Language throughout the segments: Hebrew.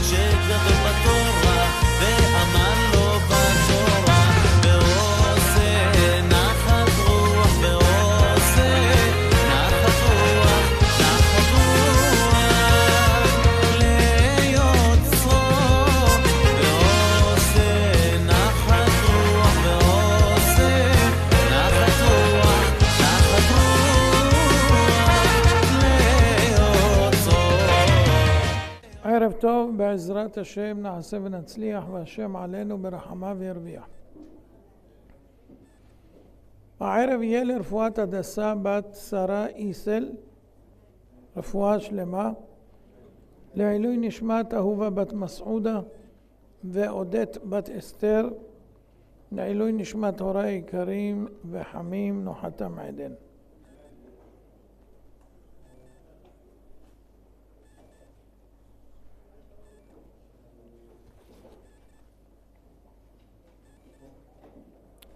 שגדול בתורה ואמן לו בתורה ועושה נחת רוח ועושה נחת רוח ליוצרו ועושה נחת רוח ועושה נחת רוח ליוצרו. ערב טוב, בעזרת השם נעשה ונצליח והשם עלינו ברחמה וירביח. הערב יהיה לרפואת הדסה בת שרה איסל, רפואה שלמה, לעילוי נשמת אהובה בת מסעודה ועודית בת אסתר, לעילוי נשמת הוריי היקרים וחמים נוחתם עדן.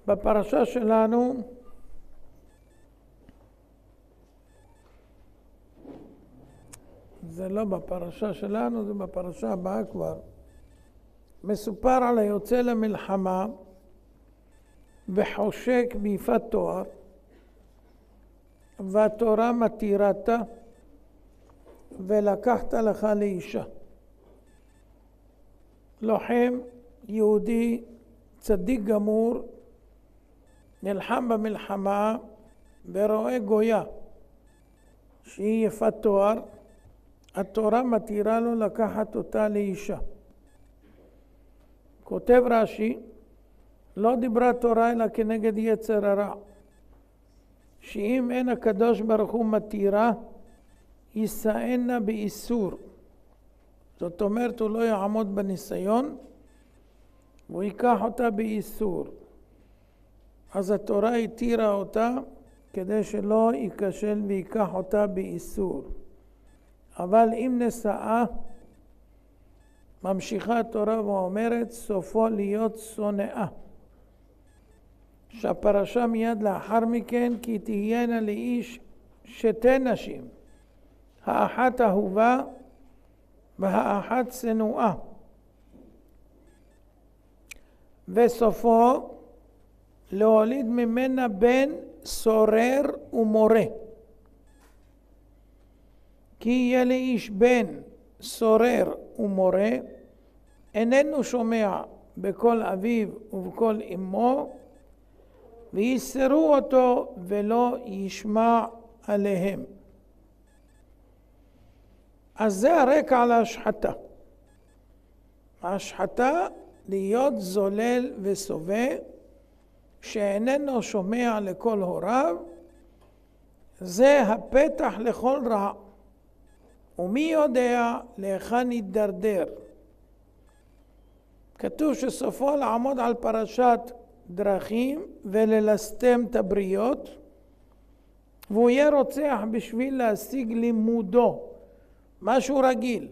בפרשה שלנו זה לא בפרשה שלנו, זה בפרשה הבאה כבר. מסופר על היוצא למלחמה וחושק ביפת תואר והתורה מתירתה ולקחת לך לאישה. לוחם יהודי צדיק גמור נלחם במלחמה ורואה גויה שהיא יפת תואר, התורה מתירה לו לקחת אותה לאישה. כותב רש"י, לא דיברה תורה אלא כנגד יצר הרע, שאם אין הקדוש ברוך הוא מתירה, יישאנה באיסור. זאת אומרת, הוא לא יעמוד בניסיון, והוא ייקח אותה באיסור. אז התורה התירה אותה כדי שלא ייכשל ויקח אותה באיסור. אבל אם נשאה, ממשיכה התורה ואומרת, סופו להיות שונאה. שהפרשה מיד לאחר מכן, כי תהיינה לאיש שתי נשים, האחת אהובה והאחת שנואה. וסופו להוליד ממנה בן סורר ומורה. כי יהיה לאיש בן סורר ומורה, איננו שומע בקול אביו ובקול אמו, ויסרו אותו ולא ישמע עליהם. אז זה הרקע על ההשחתה. ההשחתה להיות זולל וסובה, שאיננו שומע לכל הוריו, זה הפתח לכל רע. ומי יודע להיכן יתדרדר. כתוב שסופו לעמוד על פרשת דרכים וללסתם את הבריות, והוא יהיה רוצח בשביל להשיג לימודו, משהו רגיל.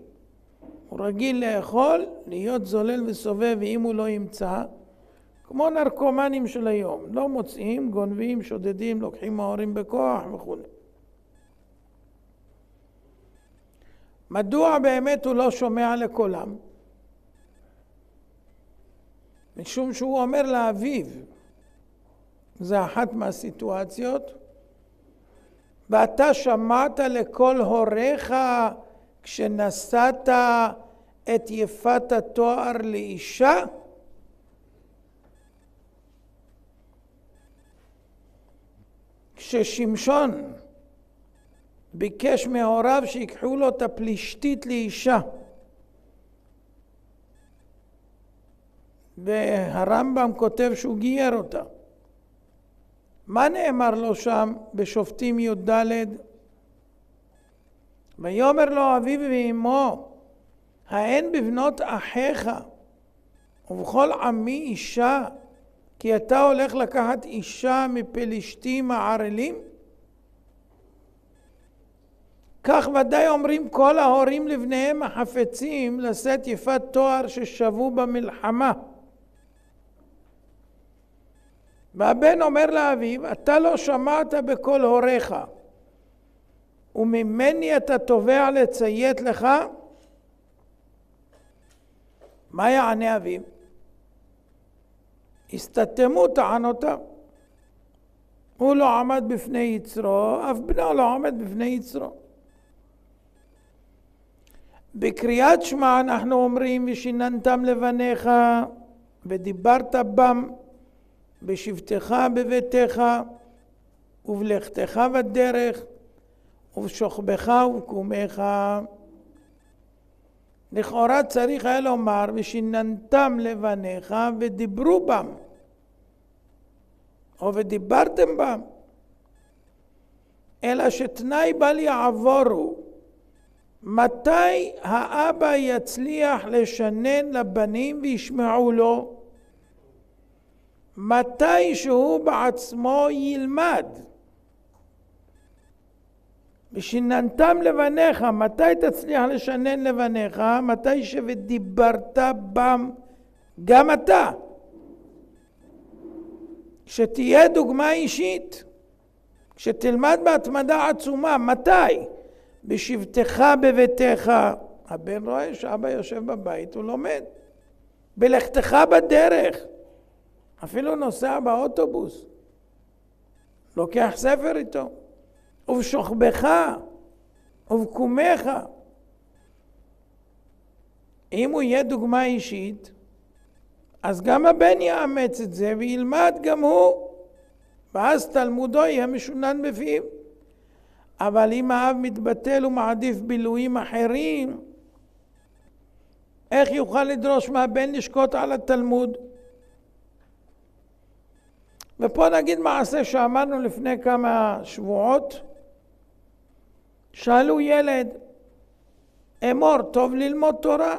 הוא רגיל לאכול, להיות זולל וסובב, ואם הוא לא ימצא, כמו נרקומנים של היום, לא מוצאים, גונבים, שודדים, לוקחים מההורים בכוח וכו'. מדוע באמת הוא לא שומע לקולם? משום שהוא אומר לאביו, זה אחת מהסיטואציות, ואתה שמעת לכל הוריך כשנשאת את יפת התואר לאישה? כששמשון ביקש מהוריו שיקחו לו את הפלישתית לאישה, והרמב"ם כותב שהוא גייר אותה. מה נאמר לו שם בשופטים י"ד? ויאמר לו אביו ואמו, האין בבנות אחיך ובכל עמי אישה, כי אתה הולך לקחת אישה מפלישתים הערלים? כך ודאי אומרים כל ההורים לבניהם החפצים לשאת יפת תואר ששבו במלחמה. והבן אומר לאביו, אתה לא שמעת בכל הוריך, וממני אתה תובע לציית לך? מה יענה אביו? הסתתמו טענותיו. הוא לא עמד בפני יצרו, אף בנו לא עמד בפני יצרו. בקריאת שמע אנחנו אומרים ושיננתם לבניך ודיברת בם בשבתך בביתך ובלכתך בדרך ובשוכבך ובקומך. לכאורה צריך היה לומר ושיננתם לבניך ודיברו בם או ודיברתם בם, אלא שתנאי בל יעבורו. מתי האבא יצליח לשנן לבנים וישמעו לו? מתי שהוא בעצמו ילמד. ושיננתם לבניך, מתי תצליח לשנן לבניך? מתי שדיברת בם גם אתה. שתהיה דוגמה אישית, שתלמד בהתמדה עצומה. מתי? בשבתך בביתך. הבן רואה שאבא יושב בבית, הוא לומד. בלכתך בדרך, אפילו נוסע באוטובוס, לוקח ספר איתו. ובשוכבך ובקומך. אם הוא יהיה דוגמה אישית, אז גם הבן יאמץ את זה וילמד גם הוא, ואז תלמודו יהיה משונן בפיו. אבל אם האב מתבטל ומעדיף בילויים אחרים, איך יוכל לדרוש מהבן לשקוט על התלמוד? ופה נגיד מעשה שאמרנו לפני כמה שבועות. שאלו ילד, אמור, טוב ללמוד תורה?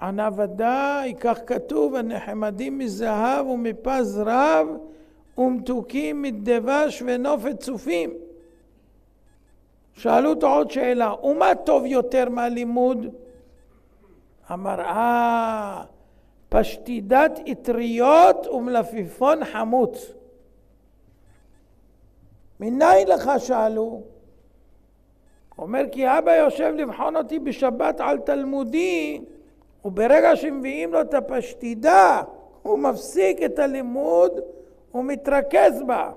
ענה ודאי, כך כתוב, הנחמדים מזהב ומפז רב ומתוקים מדבש ונופת צופים. שאלו אותו עוד שאלה, ומה טוב יותר מהלימוד? אמר, פשטידת אטריות ומלפיפון חמוץ. מניין לך? שאלו. אומר, כי אבא יושב לבחון אותי בשבת על תלמודי, וברגע שמביאים לו את הפשטידה, הוא מפסיק את הלימוד ומתרכז בה.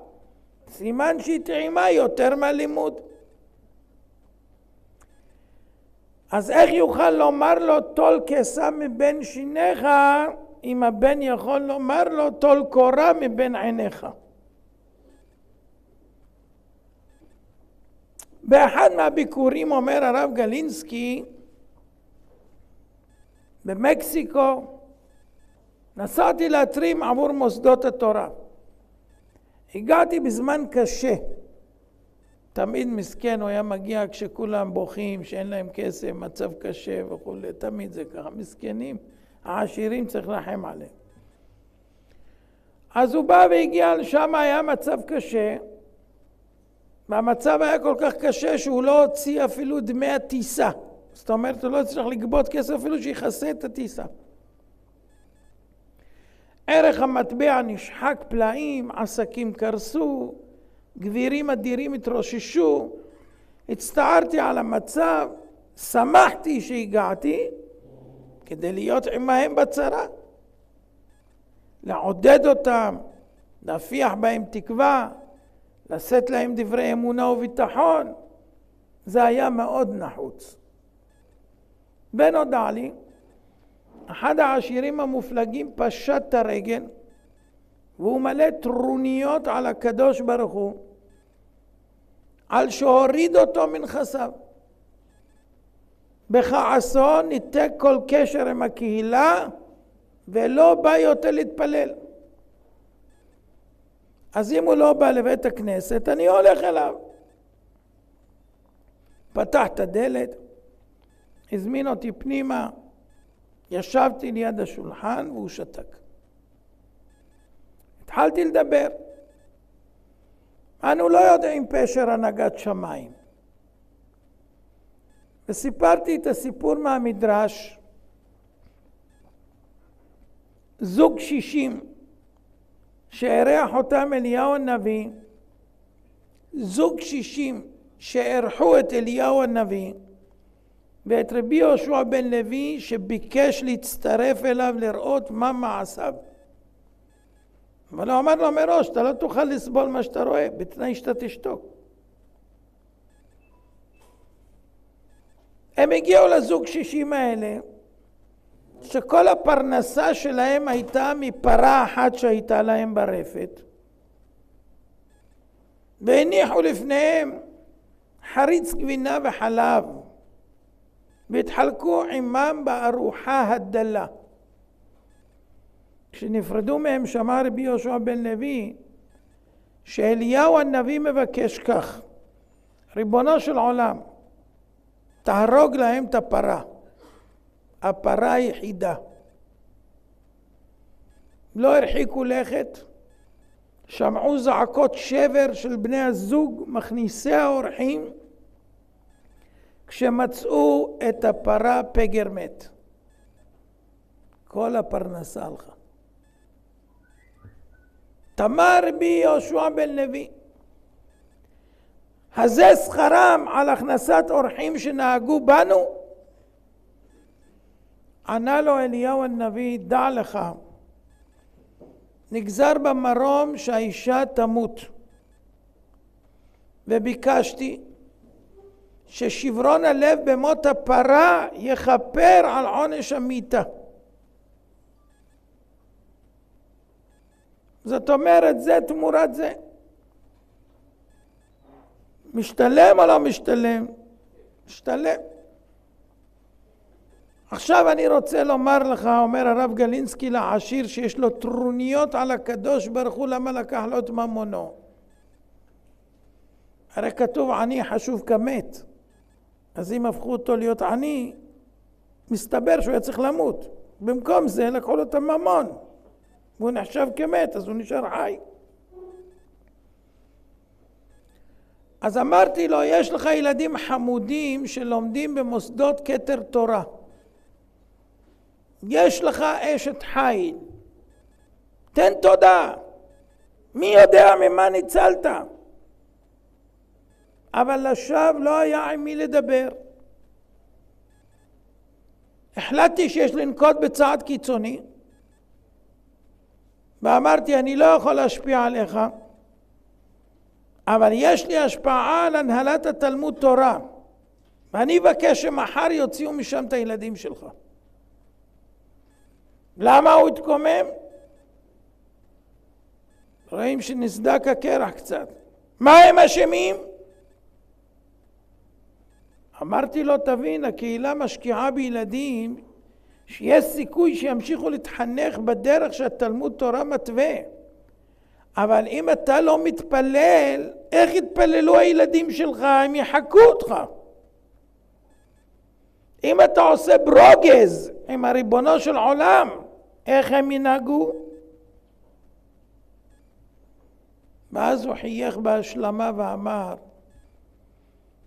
סימן שהיא טעימה יותר מהלימוד. אז איך יוכל לומר לו טול כסה מבין שיניך, אם הבן יכול לומר לו טול קורה מבין עיניך? באחד מהביקורים אומר הרב גלינסקי, במקסיקו, נסעתי להתרים עבור מוסדות התורה. הגעתי בזמן קשה. תמיד מסכן, הוא היה מגיע כשכולם בוכים, שאין להם כסף, מצב קשה וכו'. תמיד זה ככה, מסכנים, העשירים צריך לחם עליהם. אז הוא בא והגיע לשם, היה מצב קשה, והמצב היה כל כך קשה שהוא לא הוציא אפילו דמי הטיסה. זאת אומרת, הוא לא צריך לגבות כסף אפילו שיחסה את הטיסה. ערך המטבע נשחק פלאים, עסקים קרסו, גבירים אדירים התרוששו. הצטערתי על המצב, שמחתי שהגעתי כדי להיות עמהם בצרה, לעודד אותם, להפיח בהם תקווה, לשאת להם דברי אמונה וביטחון. זה היה מאוד נחוץ. ונודע לי, אחד העשירים המופלגים פשט את הרגל, והוא מלא טרוניות על הקדוש ברוך הוא, על שהוריד אותו מנכסיו. בכעסו ניתק כל קשר עם הקהילה, ולא בא יותר להתפלל. אז אם הוא לא בא לבית הכנסת, אני הולך אליו. פתח את הדלת, הזמין אותי פנימה, ישבתי ליד השולחן והוא שתק. התחלתי לדבר. אנו לא יודעים פשר הנהגת שמיים. וסיפרתי את הסיפור מהמדרש. זוג קשישים שאירח אותם אליהו הנביא, זוג קשישים שאירחו את אליהו הנביא, ואת רבי יהושע בן לוי שביקש להצטרף אליו לראות מה מעשיו. אבל הוא אמר לו מראש, אתה לא תוכל לסבול מה שאתה רואה, בתנאי שאתה תשתוק. הם הגיעו לזוג 60 האלה, שכל הפרנסה שלהם הייתה מפרה אחת שהייתה להם ברפת. והניחו לפניהם חריץ גבינה וחלב, והתחלקו עמם בארוחה הדלה. כשנפרדו מהם שמע רבי יהושע בן לוי שאליהו הנביא מבקש כך, ריבונו של עולם, תהרוג להם את הפרה, הפרה היחידה. לא הרחיקו לכת, שמעו זעקות שבר של בני הזוג מכניסי האורחים כשמצאו את הפרה פגר מת. כל הפרנסה הלכה. תמר רבי יהושע בן לוי, הזה שכרם על הכנסת אורחים שנהגו בנו? ענה לו אליהו הנביא, דע לך, נגזר במרום שהאישה תמות, וביקשתי ששברון הלב במות הפרה יכפר על עונש המיתה. זאת אומרת, זה תמורת זה. משתלם או לא משתלם? משתלם. עכשיו אני רוצה לומר לך, אומר הרב גלינסקי לעשיר שיש לו טרוניות על הקדוש ברוך הוא, למה לקח לו את ממונו? הרי כתוב עני חשוב כמת. אז אם הפכו אותו להיות עני, מסתבר שהוא היה צריך למות. במקום זה לקחו לו את הממון. והוא נחשב כמת, אז הוא נשאר חי. אז אמרתי לו, יש לך ילדים חמודים שלומדים במוסדות כתר תורה. יש לך אשת חיל. תן תודה. מי יודע ממה ניצלת? אבל לשווא לא היה עם מי לדבר. החלטתי שיש לנקוט בצעד קיצוני, ואמרתי, אני לא יכול להשפיע עליך, אבל יש לי השפעה על הנהלת התלמוד תורה, ואני אבקש שמחר יוציאו משם את הילדים שלך. למה הוא התקומם? רואים שנסדק הקרח קצת. מה הם אשמים? אמרתי לו, תבין, הקהילה משקיעה בילדים שיש סיכוי שימשיכו להתחנך בדרך שהתלמוד תורה מתווה. אבל אם אתה לא מתפלל, איך יתפללו הילדים שלך? הם יחכו אותך. אם אתה עושה ברוגז עם הריבונו של עולם, איך הם ינהגו? ואז הוא חייך בהשלמה ואמר,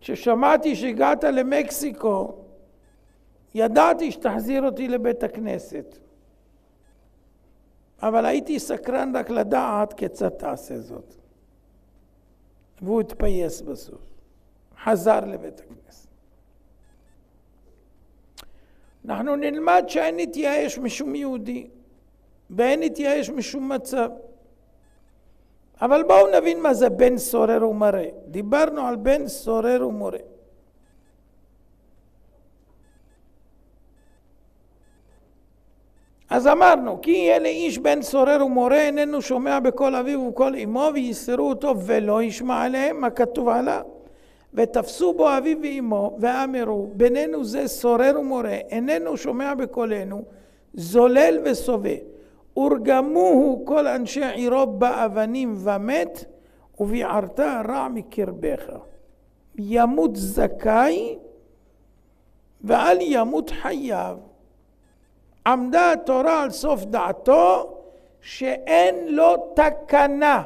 כששמעתי שהגעת למקסיקו, ידעתי שתחזיר אותי לבית הכנסת. אבל הייתי סקרן רק לדעת כיצד תעשה זאת. והוא התפייס בסוף. חזר לבית הכנסת. אנחנו נלמד שאין נתייאש משום יהודי, ואין נתייאש משום מצב. אבל בואו נבין מה זה בן סורר ומורה. דיברנו על בן סורר ומורה. אז אמרנו, כי יהיה לאיש בן סורר ומורה, איננו שומע בקול אביו ובקול אמו, ויסרו אותו ולא ישמע עליהם, מה כתוב עליו? ותפסו בו אביו ואמו, ואמרו, בינינו זה סורר ומורה, איננו שומע בקולנו, זולל וסובא. ורגמוהו כל אנשי עירו באבנים ומת, וביערת רע מקרבך. ימות זכאי, ואל ימות חייב. עמדה התורה על סוף דעתו, שאין לו תקנה.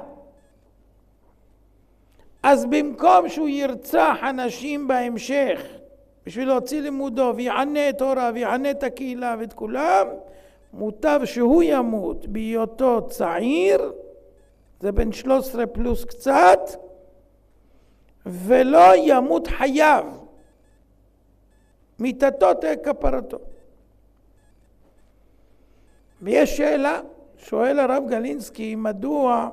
אז במקום שהוא ירצח אנשים בהמשך, בשביל להוציא לימודו, ויענה את הורה, ויענה את הקהילה ואת כולם, מוטב שהוא ימות בהיותו צעיר, זה בין 13 פלוס קצת, ולא ימות חייב. מיתתו תהיה כפרתו. ויש שאלה, שואל הרב גלינסקי, מדוע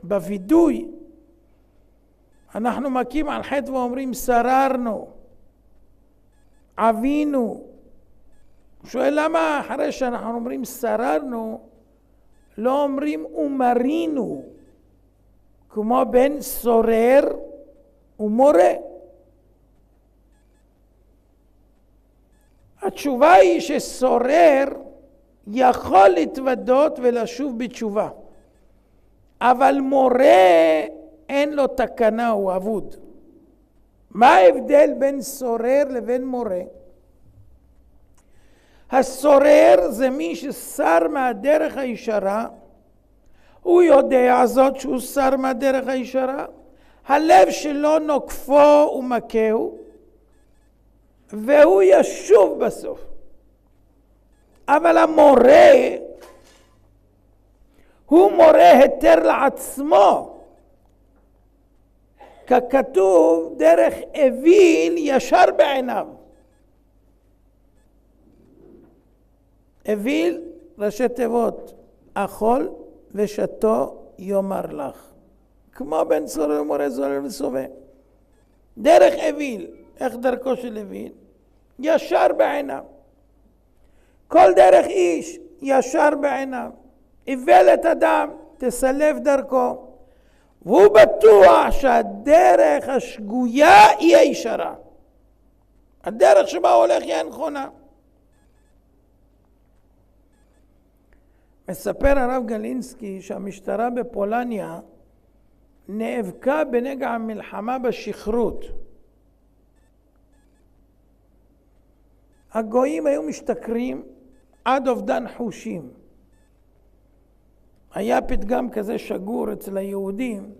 בווידוי אנחנו מכים על חטא ואומרים שררנו, עבינו. הוא שואל למה אחרי שאנחנו אומרים שררנו לא אומרים ומרינו, כמו בין סורר ומורה. התשובה היא שסורר יכול להתוודות ולשוב בתשובה, אבל מורה אין לו תקנה, הוא אבוד. מה ההבדל בין סורר לבין מורה? הסורר זה מי שסר מהדרך הישרה, הוא יודע זאת שהוא סר מהדרך הישרה, הלב שלו נוקפו ומכהו, והוא ישוב בסוף. אבל המורה הוא מורה היתר לעצמו, ככתוב דרך אוויל ישר בעיניו. אוויל ראשי תיבות אכול ושתו יאמר לך, כמו בן סורר ומורה זורר וסובב. דרך אוויל, איך דרכו של אוויל? ישר בעיניו. כל דרך איש ישר בעיניו. איוולת אדם תסלף דרכו, והוא בטוח שהדרך השגויה היא הישרה, הדרך שבה הולך היא הנכונה. מספר הרב גלינסקי שהמשטרה בפולניה נאבקה בנגע המלחמה בשכרות. הגויים היו משתכרים עד אובדן חושים. היה פתגם כזה שגור אצל היהודים,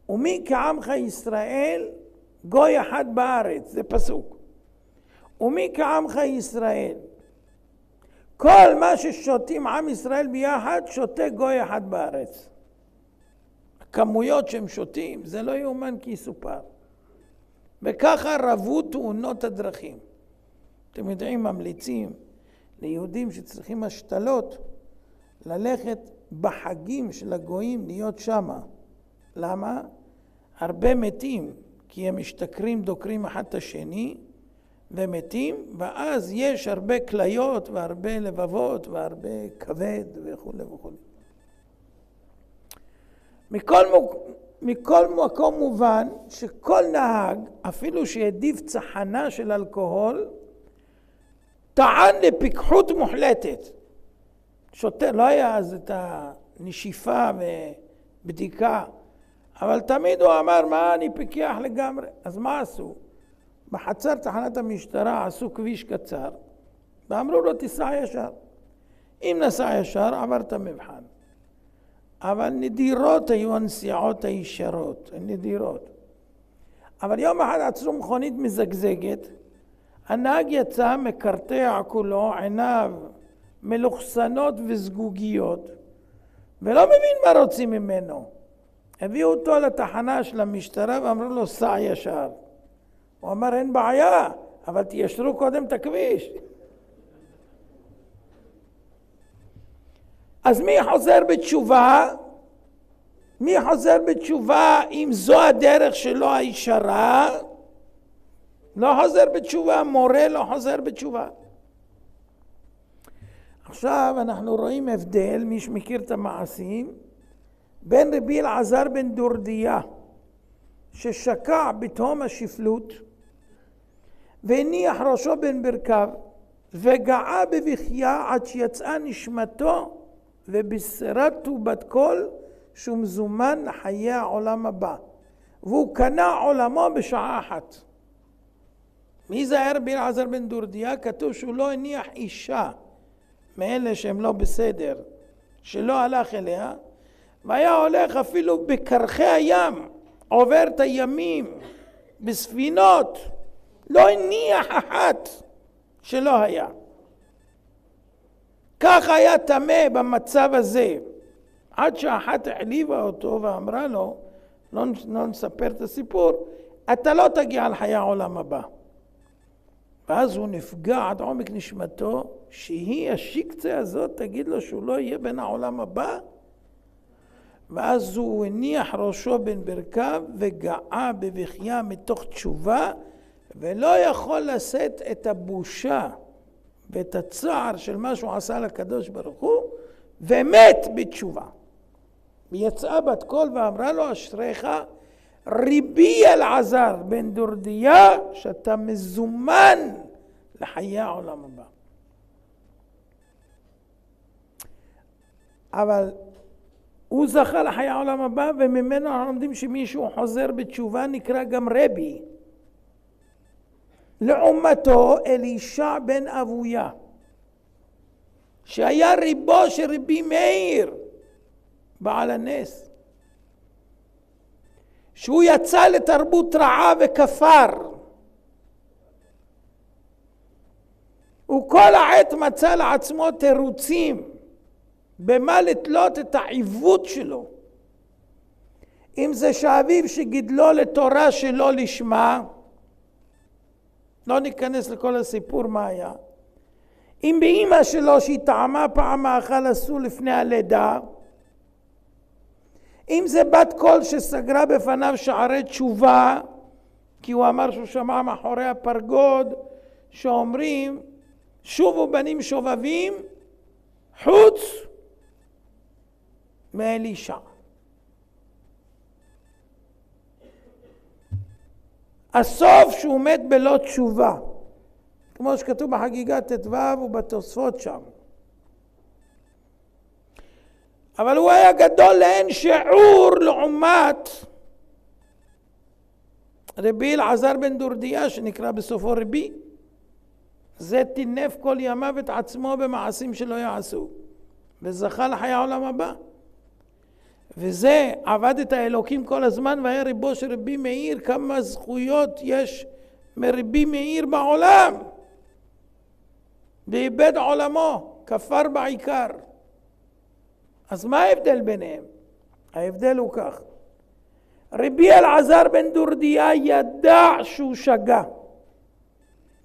ומי כעמך ישראל גוי אחד בארץ, זה פסוק. ומי כעמך ישראל, כל מה ששותים עם ישראל ביחד שותה גוי אחד בארץ. הכמויות שהם שותים זה לא יאומן כי יסופר. וככה רבו תאונות הדרכים. אתם יודעים, ממליצים ליהודים שצריכים השתלות ללכת בחגים של הגויים להיות שמה. למה? הרבה מתים, כי הם משתכרים דוקרים אחד את השני ומתים, ואז יש הרבה כליות והרבה לבבות והרבה כבד וכו' וכו'. מכל מקום מובן שכל נהג, אפילו שהעדיף צחנה של אלכוהול, טען לפיקחות מוחלטת. שוטר, לא היה אז את הנשיפה ובדיקה, אבל תמיד הוא אמר, מה, אני פיקח לגמרי. אז מה עשו? בחצר תחנת המשטרה עשו כביש קצר, ואמרו לו, תיסע ישר. אם נסע ישר, עברת מבחן. אבל נדירות היו הנסיעות הישרות, נדירות. אבל יום אחד עצרו מכונית מזגזגת, הנהג יצא מקרטע כולו, עיניו מלוכסנות וסגוגיות, ולא מבין מה רוצים ממנו. הביאו אותו לתחנה של המשטרה ואמרו לו, סע ישר. הוא אמר, אין בעיה, אבל תיישרו קודם את הכביש. אז מי חוזר בתשובה? מי חוזר בתשובה אם זו הדרך שלו הישרה? לא חוזר בתשובה, מורה לא חוזר בתשובה. עכשיו אנחנו רואים הבדל, מי שמכיר את המעשים, בין רבי אלעזר בן דורדיה, ששקע בתהום השפלות, והניח ראשו בין ברכיו, וגעה בבכייה עד שיצאה נשמתו, ובשרתו בת קול שהוא מזומן לחיי העולם הבא. והוא קנה עולמו בשעה אחת. מי זה היה רבי אלעזר בן דורדיה? כתוב שהוא לא הניח אישה מאלה שהם לא בסדר, שלא הלך אליה, והיה הולך אפילו בקרחי הים, עובר את הימים, בספינות, לא הניח אחת שלא היה. כך היה תמה במצב הזה, עד שאחת העליבה אותו ואמרה לו, לא נספר את הסיפור, אתה לא תגיע על חיי העולם הבא. ואז הוא נפגע עד עומק נשמתו, שהיא השיקצה הזאת תגיד לו שהוא לא יהיה בין העולם הבא, ואז הוא הניח ראשו בין ברכיו וגאה בבכייה מתוך תשובה, ולא יכול לשאת את הבושה ואת הצער של מה שהוא עשה לקדוש ברוך הוא, ומת בתשובה. ויצאה בת קול ואמרה לו, אשריך ריבי אלעזר בן דורדיה, שאתה מזומן לחיי העולם הבא. אבל הוא זכה לחיי העולם הבא, וממנו אנחנו לומדים שמישהו חוזר בתשובה נקרא גם רבי. לעומתו אלישע בן אבויה, שהיה ריבו של רבי מאיר בעל הנס, שהוא יצא לתרבות רעה וכפר, הוא כל העת מצא לעצמו תירוצים במה לתלות את העיוות שלו. אם זה שאביו שגידלו לתורה שלא לשמה, לא ניכנס לכל הסיפור מה היה. אם באמא שלו שהיא טעמה פעם האכל אסור לפני הלידה, אם זה בת קול שסגרה בפניו שערי תשובה, כי הוא אמר שהוא שמע מאחורי הפרגוד שאומרים שובו בנים שובבים חוץ מאלישע. הסוף שהוא מת בלא תשובה, כמו שכתוב בחגיגת ט"ו ובתוספות שם. אבל הוא היה גדול לאין שיעור לעומת רבי אלעזר בן דורדיה שנקרא בסופו רבי. זה טינף כל ימיו את עצמו במעשים שלא יעשו, וזכה לחיי העולם הבא. וזה עבד את האלוקים כל הזמן, והיה ריבו של רבי מאיר. כמה זכויות יש מרבי מאיר בעולם, ואיבד עולמו, כפר בעיקר. אז מה ההבדל ביניהם? ההבדל הוא כך: רבי אלעזר בן דורדיה ידע שהוא שגה,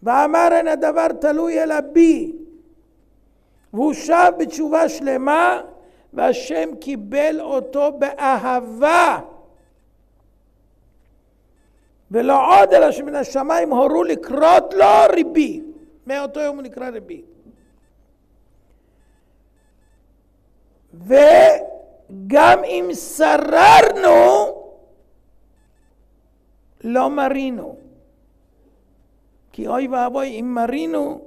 ואמר אין הדבר תלוי אלא בי, והוא שב בתשובה שלמה, והשם קיבל אותו באהבה. ולא עוד אלא שמן השמיים הורו לקרות לו רבי. מאותו יום הוא נקרא רבי. וגם אם שררנו לא מרינו, כי אוי ואבוי אם מרינו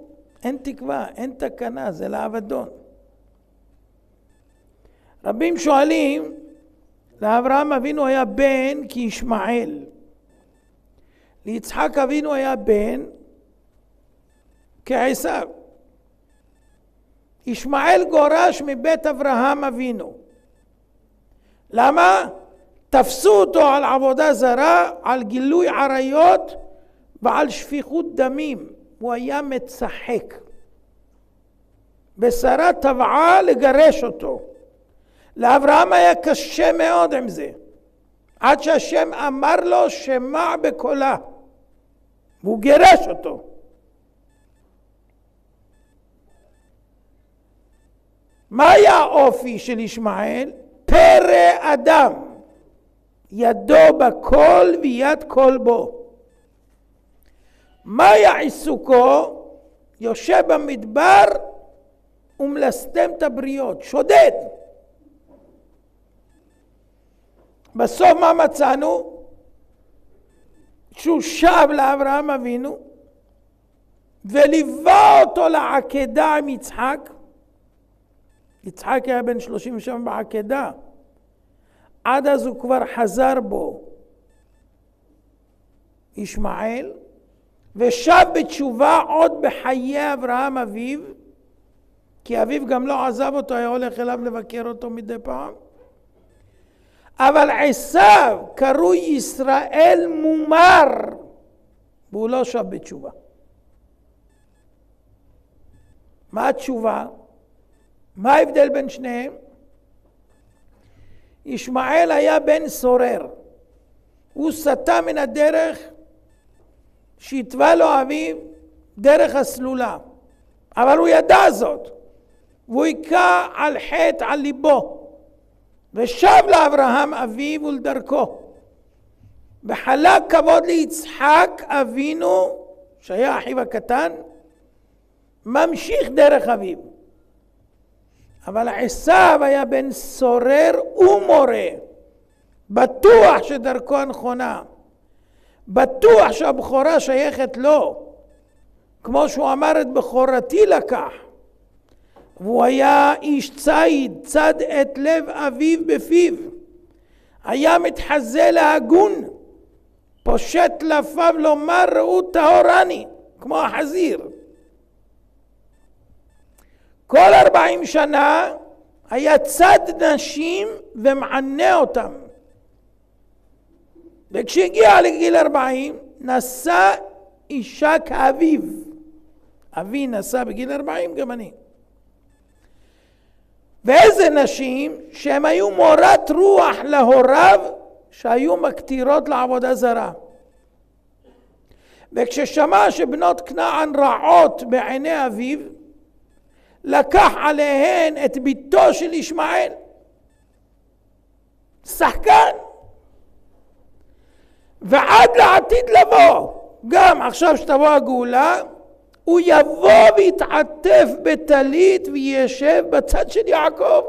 אין תקווה, אין תקנה, זה לאבדון. רבים שואלים, לאברהם אבינו היה בן כישמעאל, ליצחק אבינו היה בן כעשיו. ישמעאל גורש מבית אברהם אבינו. למה? תפסו אותו על עבודה זרה, על גילוי עריות ועל שפיכות דמים. הוא היה מצחק. ושרה טבעה לגרש אותו. לאברהם היה קשה מאוד עם זה, עד שהשם אמר לו שמע בקולה, והוא גירש אותו. מה היה האופי של ישמעאל? פרא אדם, ידו בכל ויד כל בו. מה היה עיסוקו? יושב במדבר ומלסתם את הבריות, שודד. בסוף מה מצאנו? שהוא שב לאברהם אבינו וליווה אותו לעקדה עם יצחק. יצחק היה בן 37 בעקדה. עד אז הוא כבר חזר בו ישמעאל, ושב בתשובה עוד בחיי אברהם אביו, כי אביו גם לא עזב אותו, היה הולך אליו לבקר אותו מדי פעם. אבל עשיו קרוי ישראל מומר, והוא לא שב בתשובה. מה התשובה? מה ההבדל בין שניהם? ישמעאל היה בן סורר. הוא סטה מן הדרך שהתווה לו אביו, דרך הסלולה. אבל הוא ידע זאת, והוא היכה על חטא על ליבו, ושב לאברהם אביו ולדרכו, וחלק כבוד ליצחק אבינו, שהיה אחיו הקטן, ממשיך דרך אביו. אבל עשיו היה בן סורר ומורה, בטוח שדרכו הנכונה, בטוח שהבכורה שייכת לו, כמו שהוא אמר את בכורתי לקח, והוא היה איש ציד, צד את לב אביו בפיו, היה מתחזה להגון, פושט לפיו לומר ראו טהורני, כמו החזיר. כל 40 שנה היה צד נשים ומענה אותם. וכשהגיע לגיל 40 נשא אישה כאביו. אבי נשא בגיל 40, גם אני. ואיזה נשים שהם היו מורת רוח להוריו שהיו מקטירות לעבודה זרה. וכששמע שבנות כנען רעות בעיני אביו, לקח עליהן את ביתו של ישמעאל, שחקן, ועד לעתיד לבוא, גם עכשיו שתבוא הגאולה, הוא יבוא ויתעטף בטלית וישב בצד של יעקב,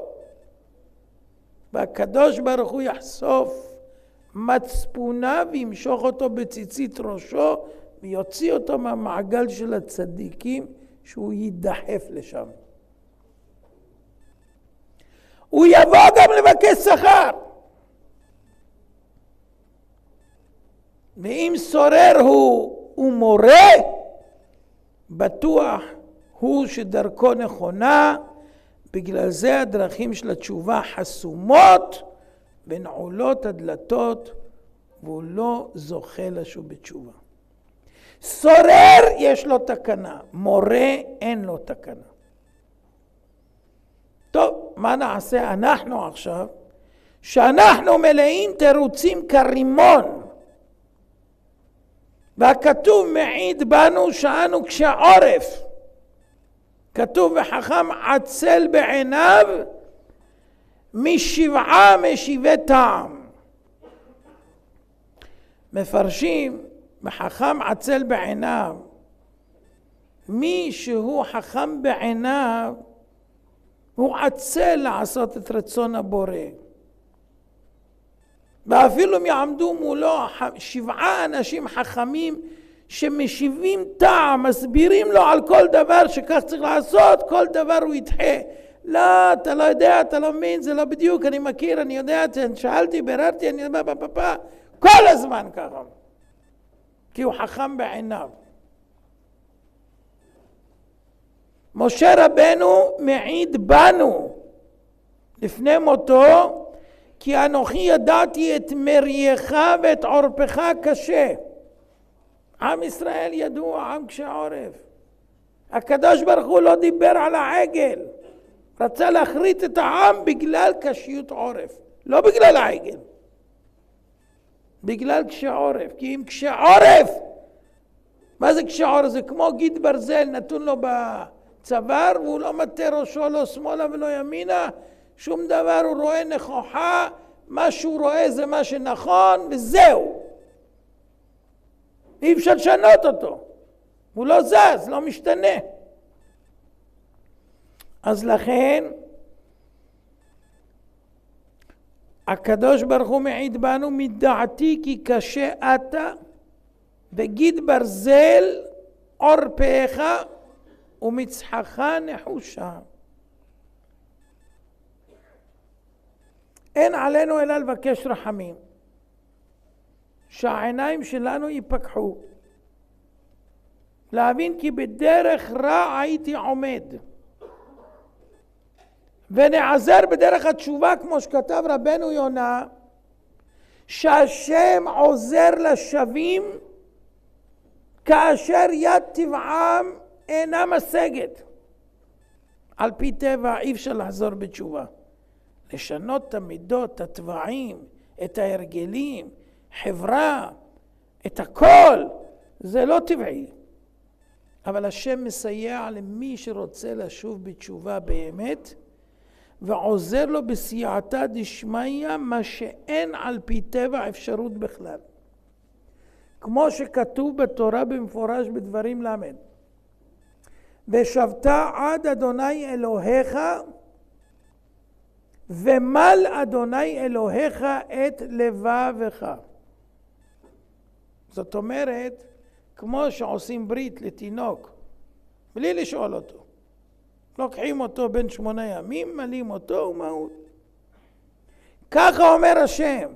והקדוש ברוך הוא יחשוף מצפונה וימשוך אותו בציצית ראשו ויוציא אותו מהמעגל של הצדיקים, שהוא יידחף לשם. הוא יבוא גם לבקש שכר. ואם סורר הוא מורה, בטוח הוא שדרכו נכונה, בגלל זה הדרכים של התשובה חסומות ונעולות הדלתות, והוא לא זוכה לשוב בתשובה. סורר יש לו תקנה, מורה אין לו תקנה. טוב, מה נעשה אנחנו עכשיו? שאנחנו מלאים תירוצים כרימון, והכתוב מעיד בנו שאנו כשעורף. כתוב וחכם עצל בעיניו משבעה משיבי טעם. מפרשים וחכם עצל בעיניו, מי שהוא חכם בעיניו הוא עצל לעשות את רצון הבורא. ואפילו אם יעמדו מולו 7 אנשים חכמים שמשיבים טעם, מסבירים לו על כל דבר שכך צריך לעשות, כל דבר הוא ידחה. לא, אתה לא יודע, אתה לא מבין, זה לא בדיוק, אני מכיר, אני יודע, שאלתי, ביררתי, אני יודע, כל הזמן ככה. כי הוא חכם בעיניו. משה רבנו מעיד בנו לפני מותו, כי אנוכי ידעתי את מרייך ואת עורפך קשה. עם ישראל ידוע, עם קשה עורף. הקדוש ברוך הוא לא דיבר על העגל. רצה להחריט את העם בגלל קשיות עורף. לא בגלל העגל. בגלל קשה עורף. כי אם קשה עורף, מה זה קשה עורף? זה כמו גיד ברזל, נתון לו בצוואר, והוא לא מטה ראשו לא שמאלה ולא ימינה. שום דבר, הוא רואה נכוחה, מה שהוא רואה זה מה שנכון, וזהו. אי אפשר לשנות אותו. הוא לא זז, לא משתנה. אז לכן, הקדוש ברוך הוא מעיד בנו, מדעתי כי קשה אתה, וגיד ברזל עורפך ומצחך נחושה. אין עלינו אלא לבקש רחמים, שהעיניים שלנו ייפקחו, להבין כי בדרך רע הייתי עומד, ונעזר בדרך התשובה, כמו שכתב רבנו יונה, שהשם עוזר לשווים כאשר יד טבעם אינה משגת. על פי טבע אי אפשר לחזור בתשובה. לשנות את המידות, את הטבעים, את ההרגלים, חברה, את הכל, זה לא טבעי. אבל השם מסייע למי שרוצה לשוב בתשובה באמת, ועוזר לו בסייעתא דשמיא, מה שאין על פי טבע אפשרות בכלל. כמו שכתוב בתורה במפורש בדברים ל', ושבת עד אדוני אלוהיך, ומל אדוני אלוהיך את לבבך. זאת אומרת, כמו שעושים ברית לתינוק, בלי לשאול אותו. לוקחים אותו בין 8 ימים, מלים אותו ומהות. ככה אומר השם,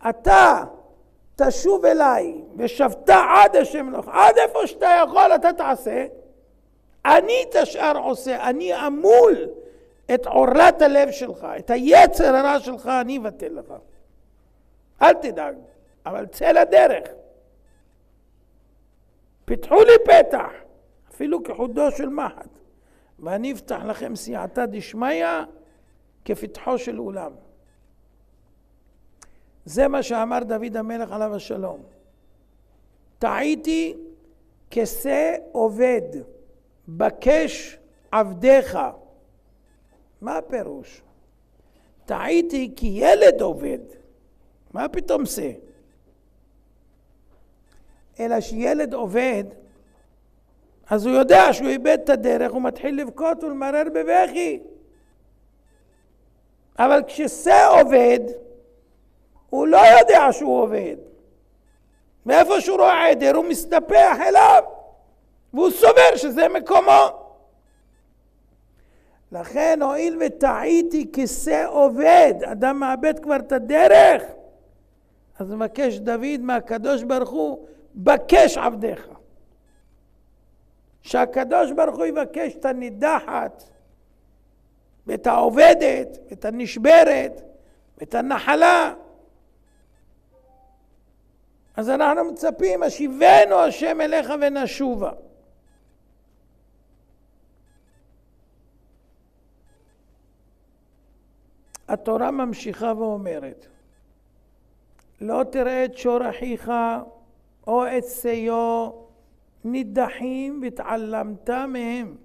אתה תשוב אליי ושבת עד השם אלוהיך, עד איפה שאתה יכול אתה תעשה, אני את השאר עושה, אני אמול את עורלת הלב שלך, את היצר הרע שלך אני אבטל לך. אל תדאג, אבל צא לדרך. פיתחו לי פתח, אפילו כחודו של מחט, ואני אפתח לכם סייעתא דשמיא כפתחו של אולם. זה מה שאמר דוד המלך עליו השלום. טעיתי כשה עובד, בקש עבדיך. מה הפירוש? טעיתי כי ילד עובד. מה פתאום זה? אלא שילד עובד, אז הוא יודע שהוא איבד את הדרך, הוא מתחיל לבכות ולמרר בבכי. אבל כשזה עובד, הוא לא יודע שהוא עובד. מאיפה שהוא רואה עדר, הוא מסתפח אליו, והוא סובר שזה מקומו. לכן הואיל וטעיתי כשה עובד, אדם מאבד כבר את הדרך, אז מבקש דוד מהקדוש ברוך הוא, בקש עבדיך. שהקדוש ברוך הוא יבקש את הנידחת, ואת העובדת, ואת הנשברת, ואת הנחלה. אז אנחנו מצפים, השיבנו השם אליך ונשובה. התורה ממשיכה ואומרת, לא תראה את שור אחיך או את שיו נידחים והתעלמת מהם.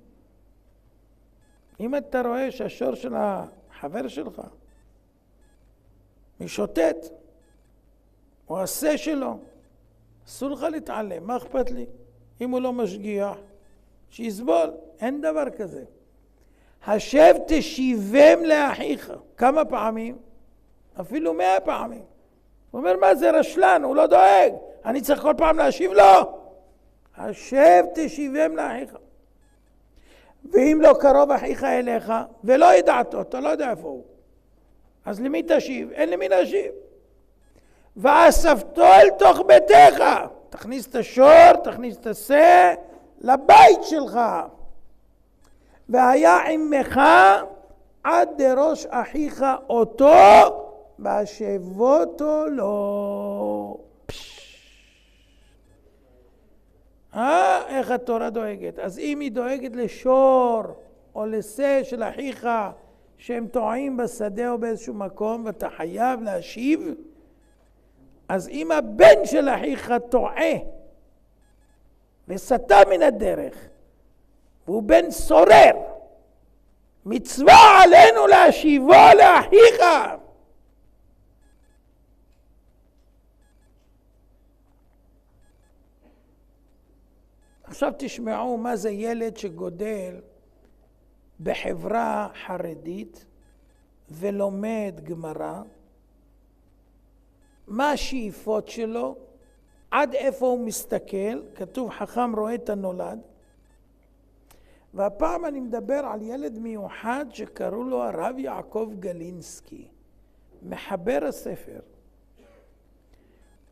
אם אתה רואה שהשור של החבר שלך משוטט, או השה שלו, אסור לך להתעלם, מה אכפת לי? אם הוא לא משגיח, שיסבול, אין דבר כזה. השב תשיבם לאחיך. כמה פעמים? אפילו 100 פעמים. הוא אומר, מה זה רשלן? הוא לא דואג. אני צריך כל פעם להשיב לו. השב תשיבם לאחיך. ואם לא קרוב אחיך אליך, ולא ידעתו, אתה לא יודע איפה הוא. אז למי תשיב? אין למי להשיב. ואספתו אל תוך ביתך. תכניס את השור, תכניס את השה לבית שלך. והיה עמך עד דראש אחיך אותו, והשבותו לו. איך התורה דואגת? אז אם היא דואגת לשור או לשה של אחיך שהם טועים בשדה או באיזשהו מקום ואתה חייב להשיב, אז אם הבן של אחיך טועה וסטה מן הדרך והוא בן סורר, מצווה עלינו להשיבו לאחיך. עכשיו תשמעו מה זה ילד שגודל בחברה חרדית ולומד גמרא, מה השאיפות שלו, עד איפה הוא מסתכל. כתוב חכם רואה את הנולד. והפעם אני מדבר על ילד מיוחד שקראו לו הרב יעקב גלינסקי, מחבר הספר.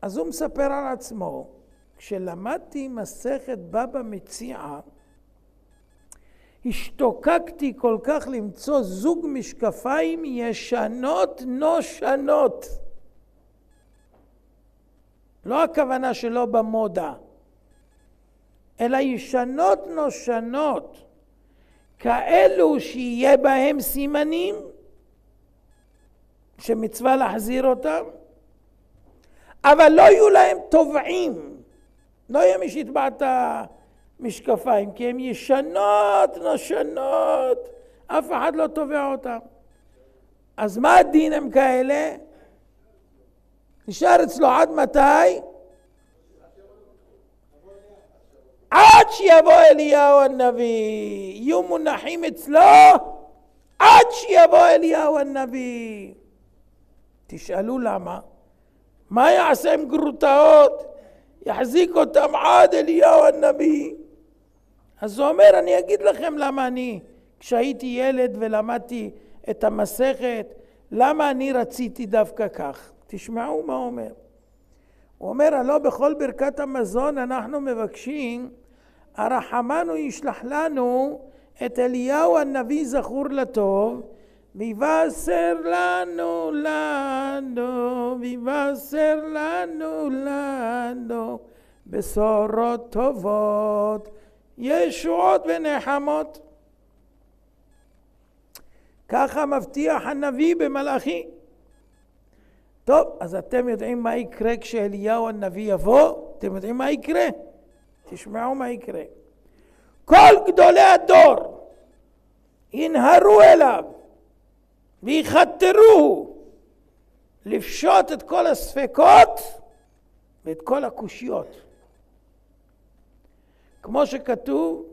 אז הוא מספר על עצמו, כשלמדתי מסכת בבא מציעא, השתוקקתי כל כך למצוא זוג משקפיים ישנות נושנות. לא הכוונה שלא במודה, אלא ישנות נושנות, כאלו שיהיה בהם סימנים, שמצווה להחזיר אותם, אבל לא יהיו להם תובעים. לא יהיה מי שיתבע את משקפיים, כי הן ישנות, נושנות, אף אחד לא תובע אותם. אז מה הדין הם כאלה? נשאר אצלו עד מתי? עד שיבוא אליהו הנביא. יהיו מונחים אצלו עד שיבוא אליהו הנביא. תשאלו למה? מה יעשה עם גרוטאות? יחזיק אותם עד אליהו הנביא. אז הוא אומר, אני אגיד לכם למה אני, כשהייתי ילד ולמדתי את המסכת, למה אני רציתי דווקא כך. תשמעו מה הוא אומר. הוא אומר, הלא בכל ברכת המזון אנחנו מבקשים, הרחמנו ישלח לנו את אליהו הנביא זכור לטוב, ויבשר לנו ויבשר לנו בשורות טובות, ישועות ונחמות. ככה מבטיח הנביא במלאכי. טוב, אז אתם יודעים מה יקרה כשאליהו הנביא יבוא? אתם יודעים מה יקרה? תשמעו מה יקרה. כל גדולי הדור ינהרו אליו ויחתרו לפשוט את כל הספקות ואת כל הקושיות. כמו שכתוב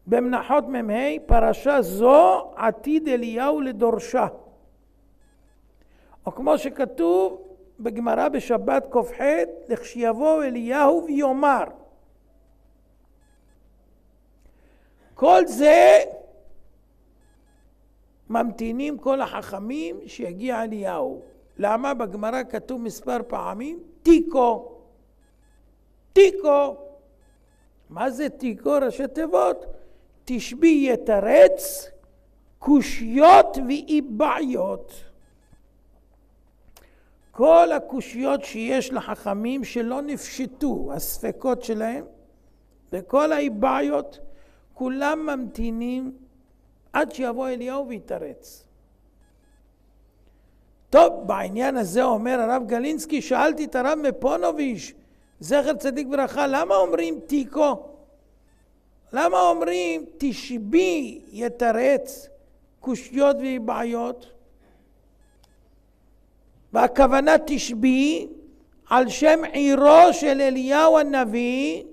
במנחות מ"ה, פרשה זו עתיד אליהו לדורשה. או כמו שכתוב בגמרא בשבת כ"ח, לכשיבוא אליהו ויאמר. כל זה ממתינים כל החכמים שיגיע אליהו. למה? בגמרא כתוב מספר פעמים תיקו. תיקו. מה זה תיקו? ראשי תיבות. תשבי יתרץ, קושיות ואיבעיות. כל הקושיות שיש לחכמים שלא נפשטו, הספקות שלהם, וכל האיבעיות, כולם ממתינים עד שיבוא אליהו ויתרץ. טוב, בעניין הזה אומר הרב גלינסקי, שאלתי את הרב מפונוביץ', זכר צדיק ברכה, למה אומרים תיקו? למה אומרים תשבי יתרץ, קושיות ואיבעיות? והכוונה תשבי על שם עירו של אליהו הנביא,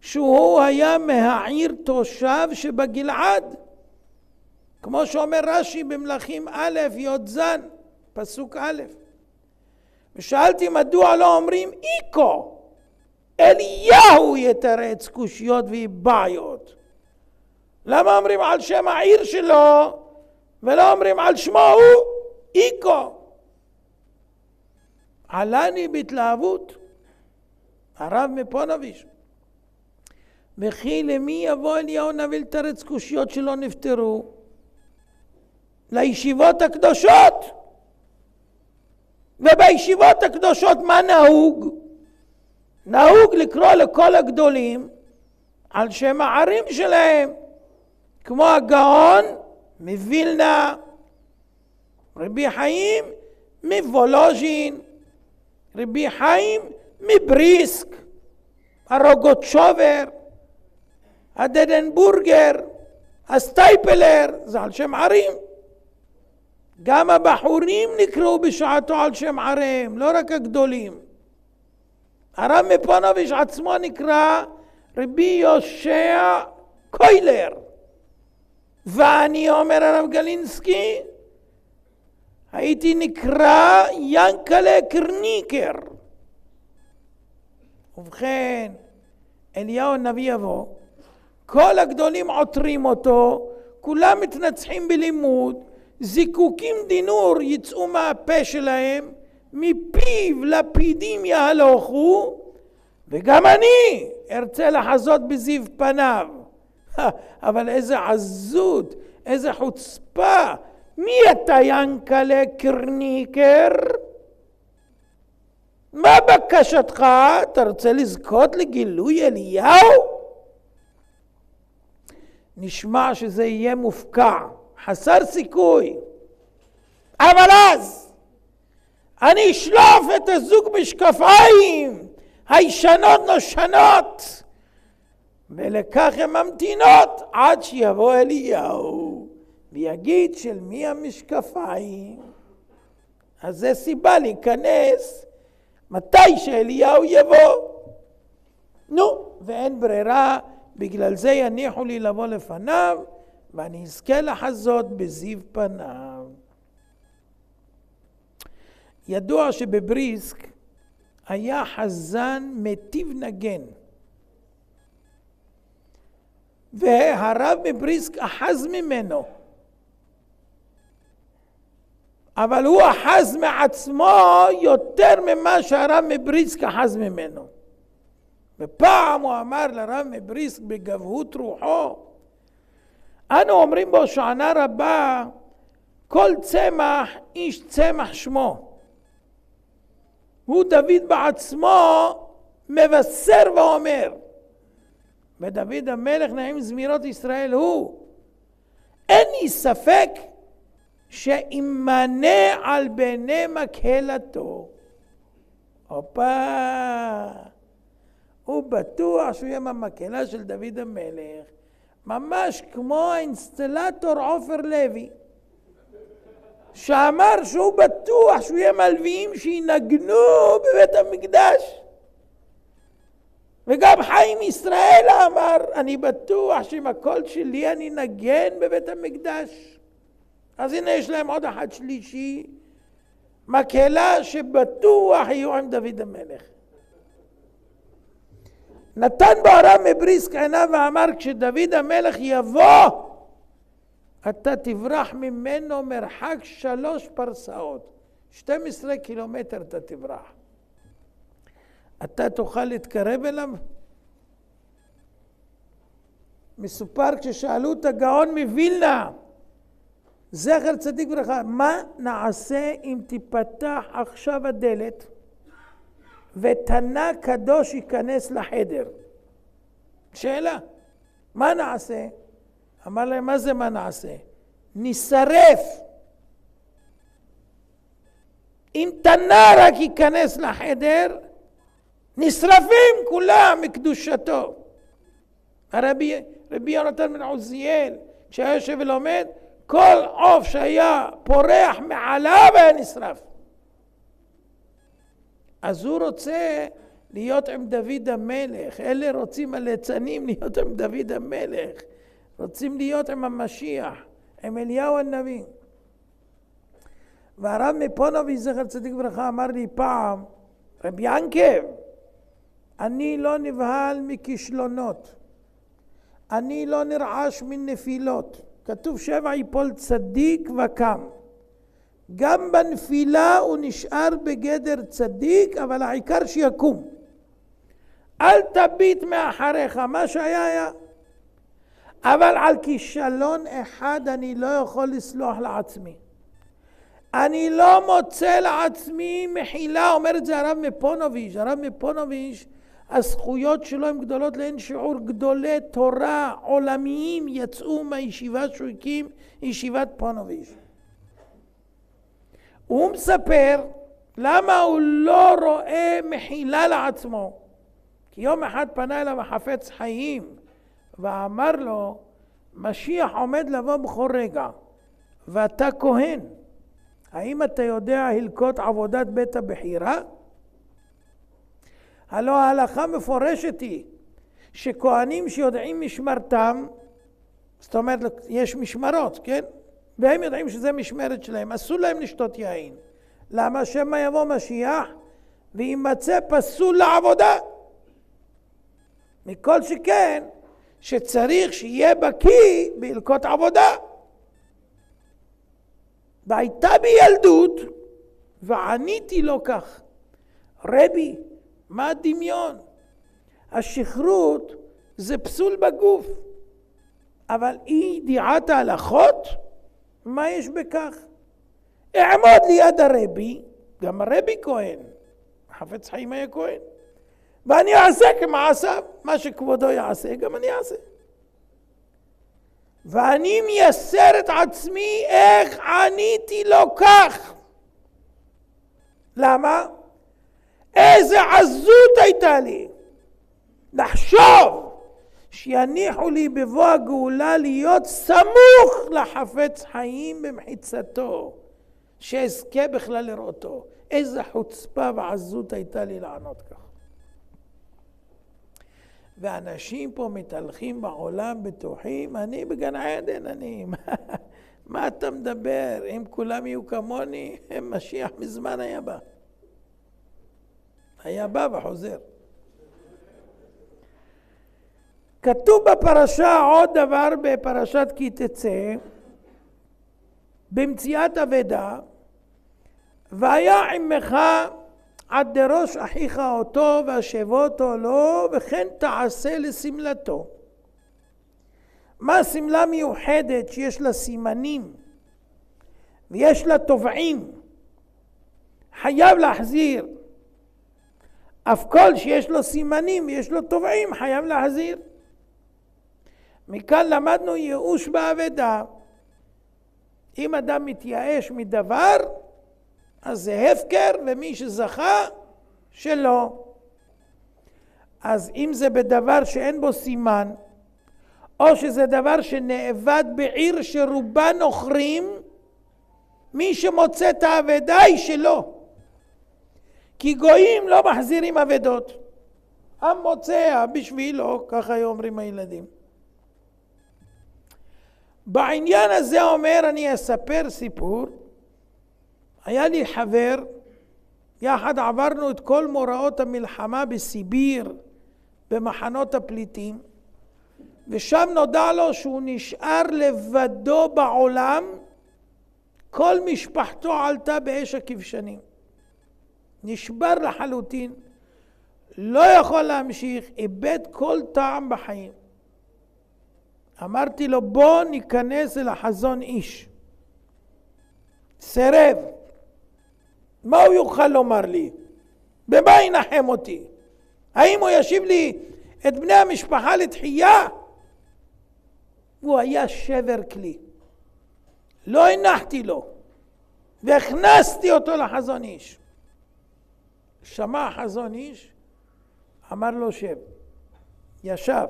שהוא היה מהעיר תושב שבגלעד. כמו שאומר רש"י במלכים א' י"ז, פסוק א'. ושאלתי מדוע לא אומרים איקו, אליהו יתרץ קושיות ואיבעיות. למה אומרים על שם העיר שלו ולא אומרים על שמו הוא איקו? עלני בהתלהבות הרב מפונוביץ', וכי למי יבוא אליהו הנביא לתרץ קושיות שלא נפטרו? לישיבות הקדושות. ובישיבות הקדושות מה נהוג? נהוג לקרוא לכל הגדולים על שם הערים שלהם, כמו הגאון מווילנה, רבי חיים מוולוז'ין, רבי חיים מבריסק, הרוגוצ'ובר, הדדנבורגר, הסטייפלר, זה על שם ערים. גם הבחורים נקראו בשעתו על שם עריהם, לא רק הגדולים. הרב מפונוביץ' עצמו נקרא רבי יושע קוילר. ואני אומר הרב גלינסקי, הייתי נקרא ינקלה קרניקר. ובכן, אליהו הנביא יבוא, כל הגדולים עותרים אותו, כולם מתנצחים בלימוד, זיקוקים דינור יצאו מהפה שלהם, מפיו לפידים יהלוכו, וגם אני ארצה לחזות בזיו פניו. אבל איזה עזות, איזה חוצפה. מי אתה ינקלה קרניקר? מה בקשתך? אתה רוצה לזכות לגילוי אליהו? נשמע שזה יהיה מופקע, חסר סיכוי. אבל אז אני אשלוף את הזוג משקפיים הישנות נושנות ולכך הן ממתינות עד שיבוא אליהו ויגיד של מי המשקפיים. אז זה סיבה להיכנס מתי שאליהו יבוא. נו, ואין ברירה, בגלל זה יניחו לי לבוא לפניו ואני אזכה לחזות בזיו פניו. ידוע שבבריסק היה חזן מטיב נגן, והרב מבריסק אחז ממנו, אבל הוא אחז מעצמו יותר ממה שהרב מבריסק אחז ממנו. ופעם הוא אמר לרב מבריסק בגבהות רוחו, אנו אומרים בהושענא רבה, כל צמח איש צמח שמו. הוא דוד בעצמו מבשר ואומר, ודוד המלך נעים זמירות ישראל הוא. אין לי ספק שימנה על בני מקהלתו. הופה, הוא בטוח שהוא יהיה מהמקהלה של דוד המלך, ממש כמו האינסטלטור עופר לוי, שאמר שהוא בטוח שהוא יהיה מלוויים שינגנו בבית המקדש. וגם חיים ישראל אמר, אני בטוח שעם הקול שלי אני נגן בבית המקדש. אז הנה יש להם עוד אחד שלישי, מקהלה שבטוח יהיו עם דוד המלך. נתן בו הרב מבריסק עיניו ואמר, כשדוד המלך יבוא, אתה תברח ממנו מרחק 3 פרסאות, 12 קילומטר אתה תברח. אתה תוכל להתקרב אליו? מסופר כששאלו את הגאון מווילנה, זכר צדיק לברכה, מה נעשה אם תיפתח עכשיו הדלת ותנא קדוש ייכנס לחדר? שאלה, מה נעשה? אמר להם, מה זה מה נעשה? נשרף. אם תנא רק ייכנס לחדר, נשרפים כולם מקדושתו. רבי יונתן בן עוזיאל, כשהיה יושב ולומד, כל עוף שהיה פורח מעליו היה נשרף. אז הוא רוצה להיות עם דוד המלך. אלה רוצים הליצנים להיות עם דוד המלך. רוצים להיות עם המשיח, עם אליהו הנביא. והרב מפונוביץ' זכר צדיק לברכה אמר לי פעם, רבי ינקב, אני לא נבהל מכישלונות, אני לא נרעש מנפילות. כתוב 7 יפול צדיק וקם. גם בנפילה הוא נשאר בגדר צדיק, אבל העיקר שיקום. אל תביט מאחריך, מה שהיה היה. אבל על כישלון אחד אני לא יכול לסלוח לעצמי. אני לא מוצא לעצמי מחילה, אומר את זה הרב מפונוביץ'. הרב מפונוביץ', הזכויות שלו הן גדולות לאין שיעור. גדולי תורה עולמיים יצאו מהישיבה שהוא הקים, ישיבת פונוביץ'. הוא מספר למה הוא לא רואה מחילה לעצמו. כי יום אחד פנה אליו החפץ חיים ואמר לו, משיח עומד לבוא בכל רגע ואתה כהן, האם אתה יודע הלכות עבודת בית הבחירה? הלא ההלכה מפורשת היא שכהנים שיודעים משמרתם, זאת אומרת יש משמרות, כן? והם יודעים שזה משמרת שלהם, אסור להם לשתות יין. למה? שמא יבוא משיח וימצא פסול לעבודה. מכל שכן שצריך שיהיה בקיא בהלכות עבודה. והייתה בילדות ועניתי לו כך, רבי, מה הדמיון? השכרות זה פסול בגוף, אבל אי ידיעת ההלכות, מה יש בכך? אעמוד ליד הרבי, גם הרבי כהן, חפץ חיים היה כהן, ואני אעשה כמעשיו, מה שכבודו יעשה, גם אני אעשה. ואני מייסר את עצמי איך עניתי לו כך. למה? איזה עזות הייתה לי לחשוב שיניחו לי בבוא הגאולה להיות סמוך לחפץ חיים במחיצתו, שאזכה בכלל לראותו. איזה חוצפה ועזות הייתה לי לענות כך. ואנשים פה מתהלכים בעולם בטוחים, אני בגן עדן, מה אתה מדבר? אם כולם יהיו כמוני, משיח מזמן היה בא. היה בא וחוזר. כתוב בפרשה עוד דבר בפרשת כי תצא, במציאת אבדה, והיה עמך עד דראש אחיך אותו והשבו אותו לו, וכן תעשה לסמלתו. מה סמלה מיוחדת שיש לה סימנים ויש לה תובעים? חייב להחזיר. אף כל שיש לו סימנים ויש לו תובעים חייב להחזיר. מכאן למדנו ייאוש באבדה. אם אדם מתייאש מדבר, אז זה הפקר, ומי שזכה, שלא. אז אם זה בדבר שאין בו סימן, או שזה דבר שנאבד בעיר שרובה נוכרים, מי שמוצא את האבדה היא שלו. כי גויים לא מחזירים אבדות. המוצא בשבילו, ככה היו אומרים הילדים. בעניין הזה אומר, אני אספר סיפור. היה לי חבר, יחד עברנו את כל מוראות המלחמה בסיביר, במחנות הפליטים, ושם נודע לו שהוא נשאר לבדו בעולם, כל משפחתו עלתה באש הכבשנים. נשבר לחלוטין, לא יכול להמשיך, איבד כל טעם בחיים. אמרתי לו, בוא ניכנס אל החזון איש. סירב. מה הוא יוכל לומר לי? במה ינחם אותי? האם הוא ישיב לי את בני המשפחה לתחייה? הוא היה שבר כלי. לא הנחתי לו, והכנסתי אותו לחזון איש. שמע חזון איש, אמר לו שב. ישב.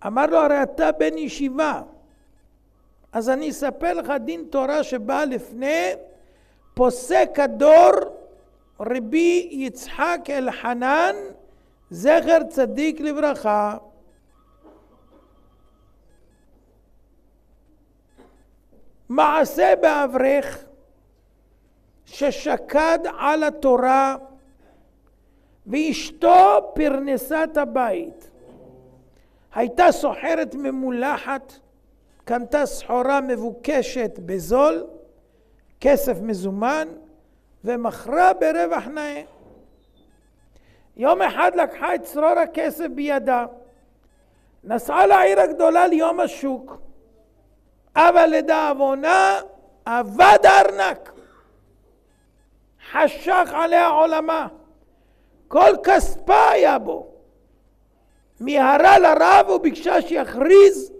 אמר לו, הרי אתה בן ישיבה, אז אני אספר לך דין תורה שבא לפני פוסק הדור רבי יצחק אלחנן, זכר צדיק לברכה. מעשה באברך ששקד על התורה ואשתו פרנסת הבית. הייתה סוחרת ממולחת, קנתה סחורה מבוקשת בזול, כסף מזומן, ומכרה ברווח נאה. יום אחד לקחה את צרור הכסף בידה, נסעה לעיר הגדולה ליום השוק, אבל לדאבונה אבד הארנק, חשך עליה עולמה, כל כספה היה בו. מיהרה לרב וביקשה שיכריז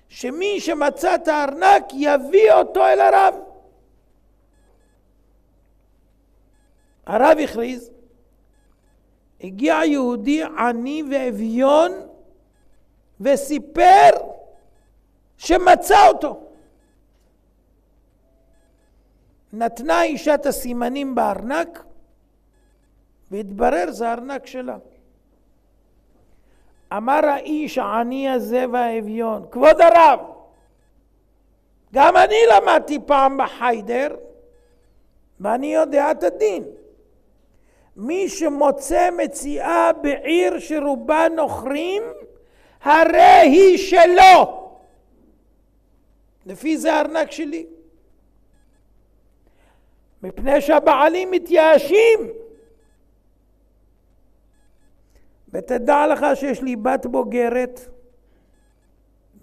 שמי שמצא את הארנק יביא אותו אל הרב. הרב הכריז, הגיע יהודי עני ואביון וסיפר שמצא אותו. נתנה אישה את הסימנים בארנק, והתברר זה הארנק שלה. אמר האיש העני הזה והאביון, כבוד הרב, גם אני למדתי פעם בחיידר, ואני יודע את הדין. מי שמוצא מציאה בעיר שרובה נוכרים, הרי היא שלו. לפי זה הארנק שלי. מפני שהבעלים מתייאשים. ותדע לך שיש לי בת בוגרת,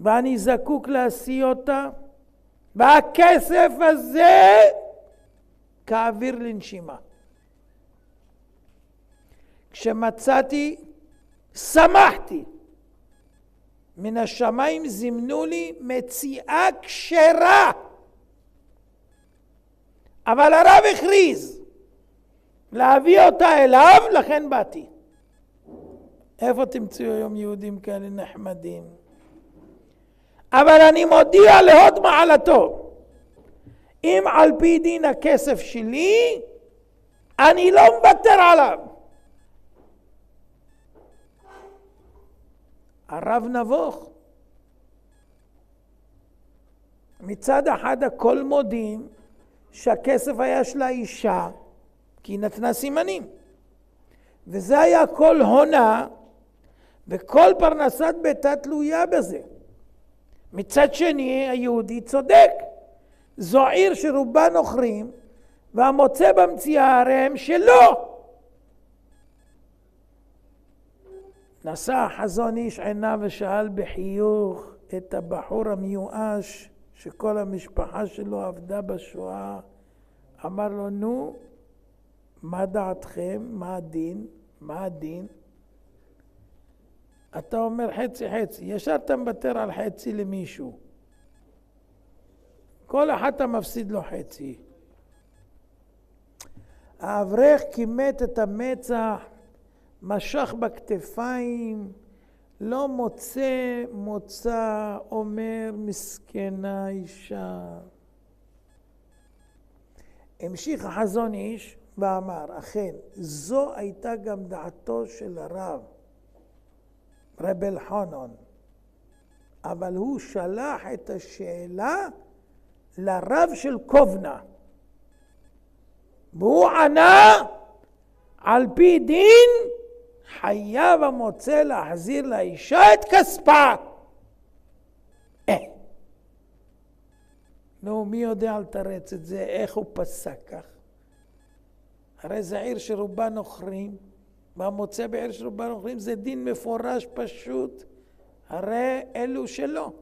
ואני זקוק להשיא אותה, והכסף הזה כאוויר לנשימה. כשמצאתי, שמחתי. מן השמיים זימנו לי מציאה כשרה. אבל הרב הכריז להביא אותה אליו, לכן באתי. איפה תמצאו היום יהודים כאלה נחמדים? אבל אני מודיע להוד מעלתו, אם על פי דין הכסף שלי, אני לא מוותר עליו. הרב נבוך, מצד אחד הכל מודים שהכסף היה של האישה, כי היא נתנה סימנים. וזה היה כל הונה, וכל פרנסת ביתה תלויה בזה. מצד שני, היהודי צודק. זו עיר שרובה נוכרים, והמוצא במציאה הרי הם שלו. נשא החזון איש עיניו ושאל בחיוך את הבחור המיואש, שכל המשפחה שלו עבדה בשואה. אמר לו, נו, מה דעתכם? מה הדין? מה הדין? אתה אומר חצי חצי, ישר אתה מוותר על חצי למישהו. כל אחד אתה מפסיד לו חצי. האברך כימת את המצח, משך בכתפיים, לא מוצא מוצא, אומר מסכנה אישה. המשיך החזון איש ואמר, אכן, זו הייתה גם דעתו של הרב, רב אלחנון, אבל הוא שלח את השאלה לרב של קובנה, והוא ענה, על פי דין, חייב המוצא להחזיר לאישה את כספה. נו, מי יודע לתרץ את זה? איך הוא פסק כך? הרי זה עיר שרובה נוכרים, והמוצא בעיר שרובה נוכרים זה דין מפורש פשוט, הרי אלו שלו.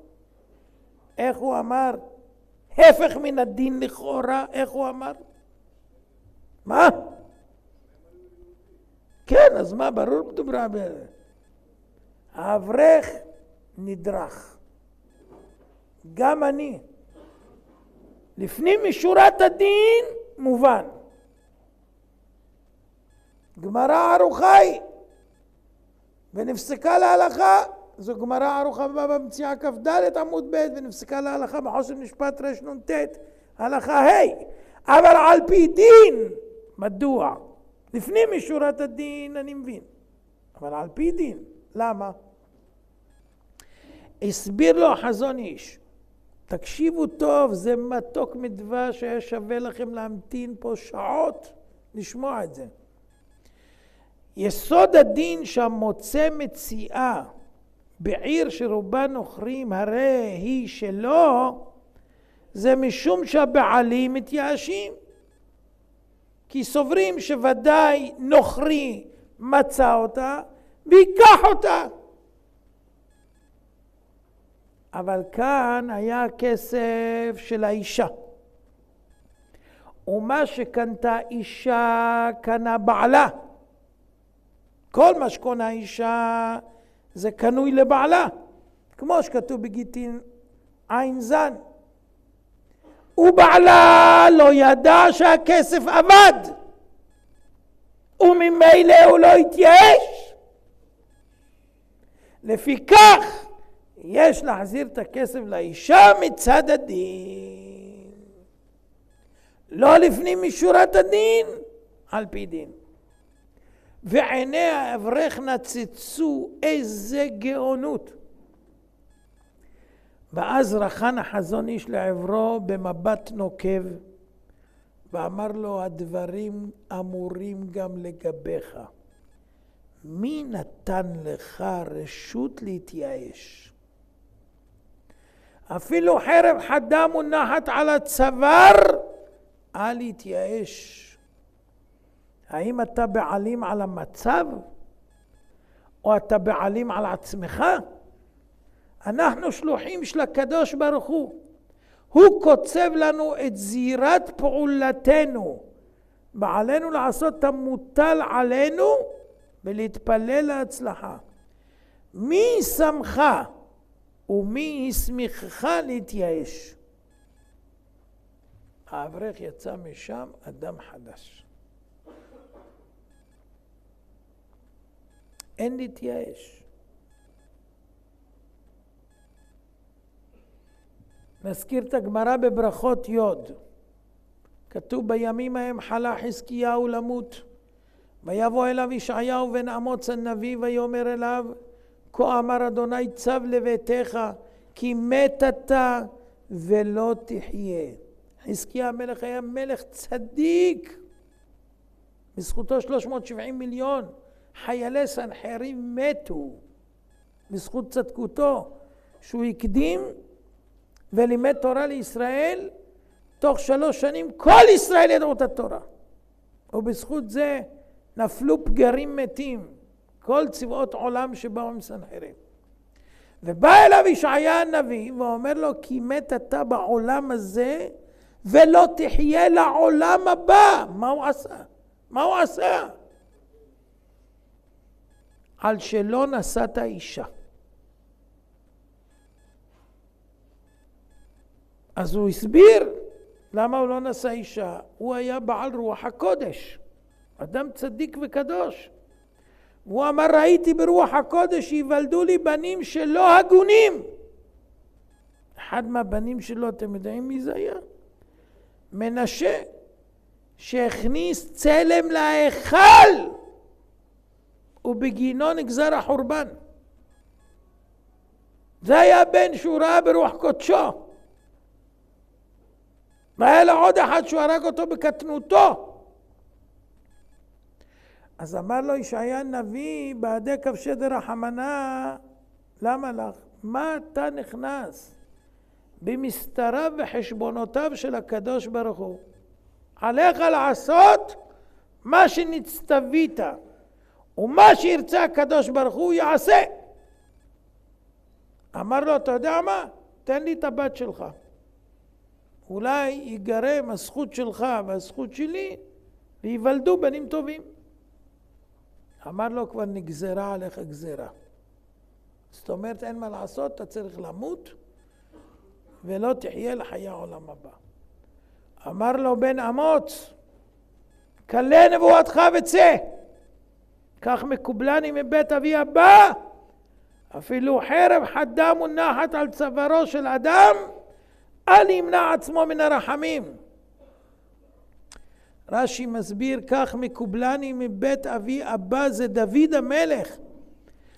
איך הוא אמר? הפך מן הדין לכאורה, איך הוא אמר? מה? כן, אז מה? ברור מדוברה בזה. האברך נדרך. גם אני. לפנים משורת הדין מובן. גמרא ערוכה היא. ונפסקה להלכה. זו גמרא ערוכה במציאה כ"ד עמוד ב' ונפסקה להלכה בחוסן משפט רנ"ט הלכה ה'. אבל על פי דין, מדוע? לפנים משורת הדין אני מבין, אבל על פי דין, למה? הסביר לו החזון איש, תקשיבו טוב, זה מתוק מדבש שהיה שווה לכם להמתין פה שעות לשמוע את זה. יסוד הדין שהמוצא מציאה בעיר שרובה נוכרים הרי היא שלו, זה משום שהבעלים מתייאשים. כי סוברים שוודאי נוכרי מצא אותה ויקח אותה. אבל כאן היה כסף של האישה. ומה שקנתה אישה קנה בעלה. כל מה שקונה אישה זה קנוי לבעלה. כמו שכתוב בגיטין עין זן. ובעלה לא ידע שהכסף עבד. וממילא הוא לא התייאש. לפיכך יש להחזיר את הכסף לאישה מצד הדין. לא לפנים משורת הדין, על פי דין. ועיני האברך נצצו, איזה גאונות. ואז רחן החזון איש לעברו במבט נוקב, ואמר לו, הדברים אמורים גם לגביך. מי נתן לך רשות להתייאש? אפילו חרב חדה מונחת על הצוואר, אל להתייאש. האם אתה בעלים על המצב? או אתה בעלים על עצמך? אנחנו שלוחים של הקדוש ברוך הוא. הוא קוצב לנו את זירת פעולתנו. ועלינו לעשות את המוטל עלינו ולהתפלל להצלחה. מי שמך ומי הסמיכך להתייאש? האברך יצא משם אדם חדש. אין להתייאש. נזכיר את הגמרא בברכות יוד. כתוב בימים ההם חלה חזקיהו למות. ויבוא אליו ישעיהו בן אמוץ הנביא ויאמר אליו, כה אמר אדוני צב לביתך כי מת אתה ולא תחיה. חזקיה המלך היה מלך צדיק. בזכותו 370 מיליון חיילי סנחריב מתו. בזכות צדקותו שהוא הקדים ולימד תורה לישראל, תוך 3 שנים כל ישראל ידעו את התורה. ובזכות זה נפלו פגרים מתים, כל צבאות עולם שבאו עם סנחריב. ובא אליו ישעיה הנביא ואומר לו, כי מת אתה בעולם הזה ולא תחיה לעולם הבא. מה הוא עשה? מה הוא עשה? על שלא נשאת אישה. אז הוא הסביר למה הוא לא נשא אישה. הוא היה בעל רוח הקודש, אדם צדיק וקדוש. הוא אמר, ראיתי ברוח הקודש שיוולדו לי בנים שלא הגונים. אחד מהבנים שלו, אתם יודעים מי זה היה? מנשה, שהכניס צלם להיכל ובגינו נגזר החורבן. זה היה בן שהוא ראה ברוח קודשו. והיה לו עוד אחד שהוא הרג אותו בקטנותו. אז אמר לו ישעיה הנביא, בעדי כבשי דרחמנא, למה לך? מה אתה נכנס במסתריו וחשבונותיו של הקדוש ברוך הוא? עליך לעשות מה שנצטווית, ומה שירצה הקדוש ברוך הוא יעשה. אמר לו, אתה יודע מה? תן לי את הבת שלך. אולי ייגרם הזכות שלך והזכות שלי ויוולדו בנים טובים. אמר לו, כבר נגזרה עליך גזרה. זאת אומרת, אין מה לעשות, אתה צריך למות ולא תחיה לחיי העולם הבא. אמר לו בן אמוץ, כלה נבואתך וצא. כך מקובלני מבית אבי הבא, אפילו חרב חדה מונחת על צווארו של אדם, אל ימנע עצמו מן הרחמים. רש"י מסביר, כך מקובלני מבית אבי אבא, זה דוד המלך,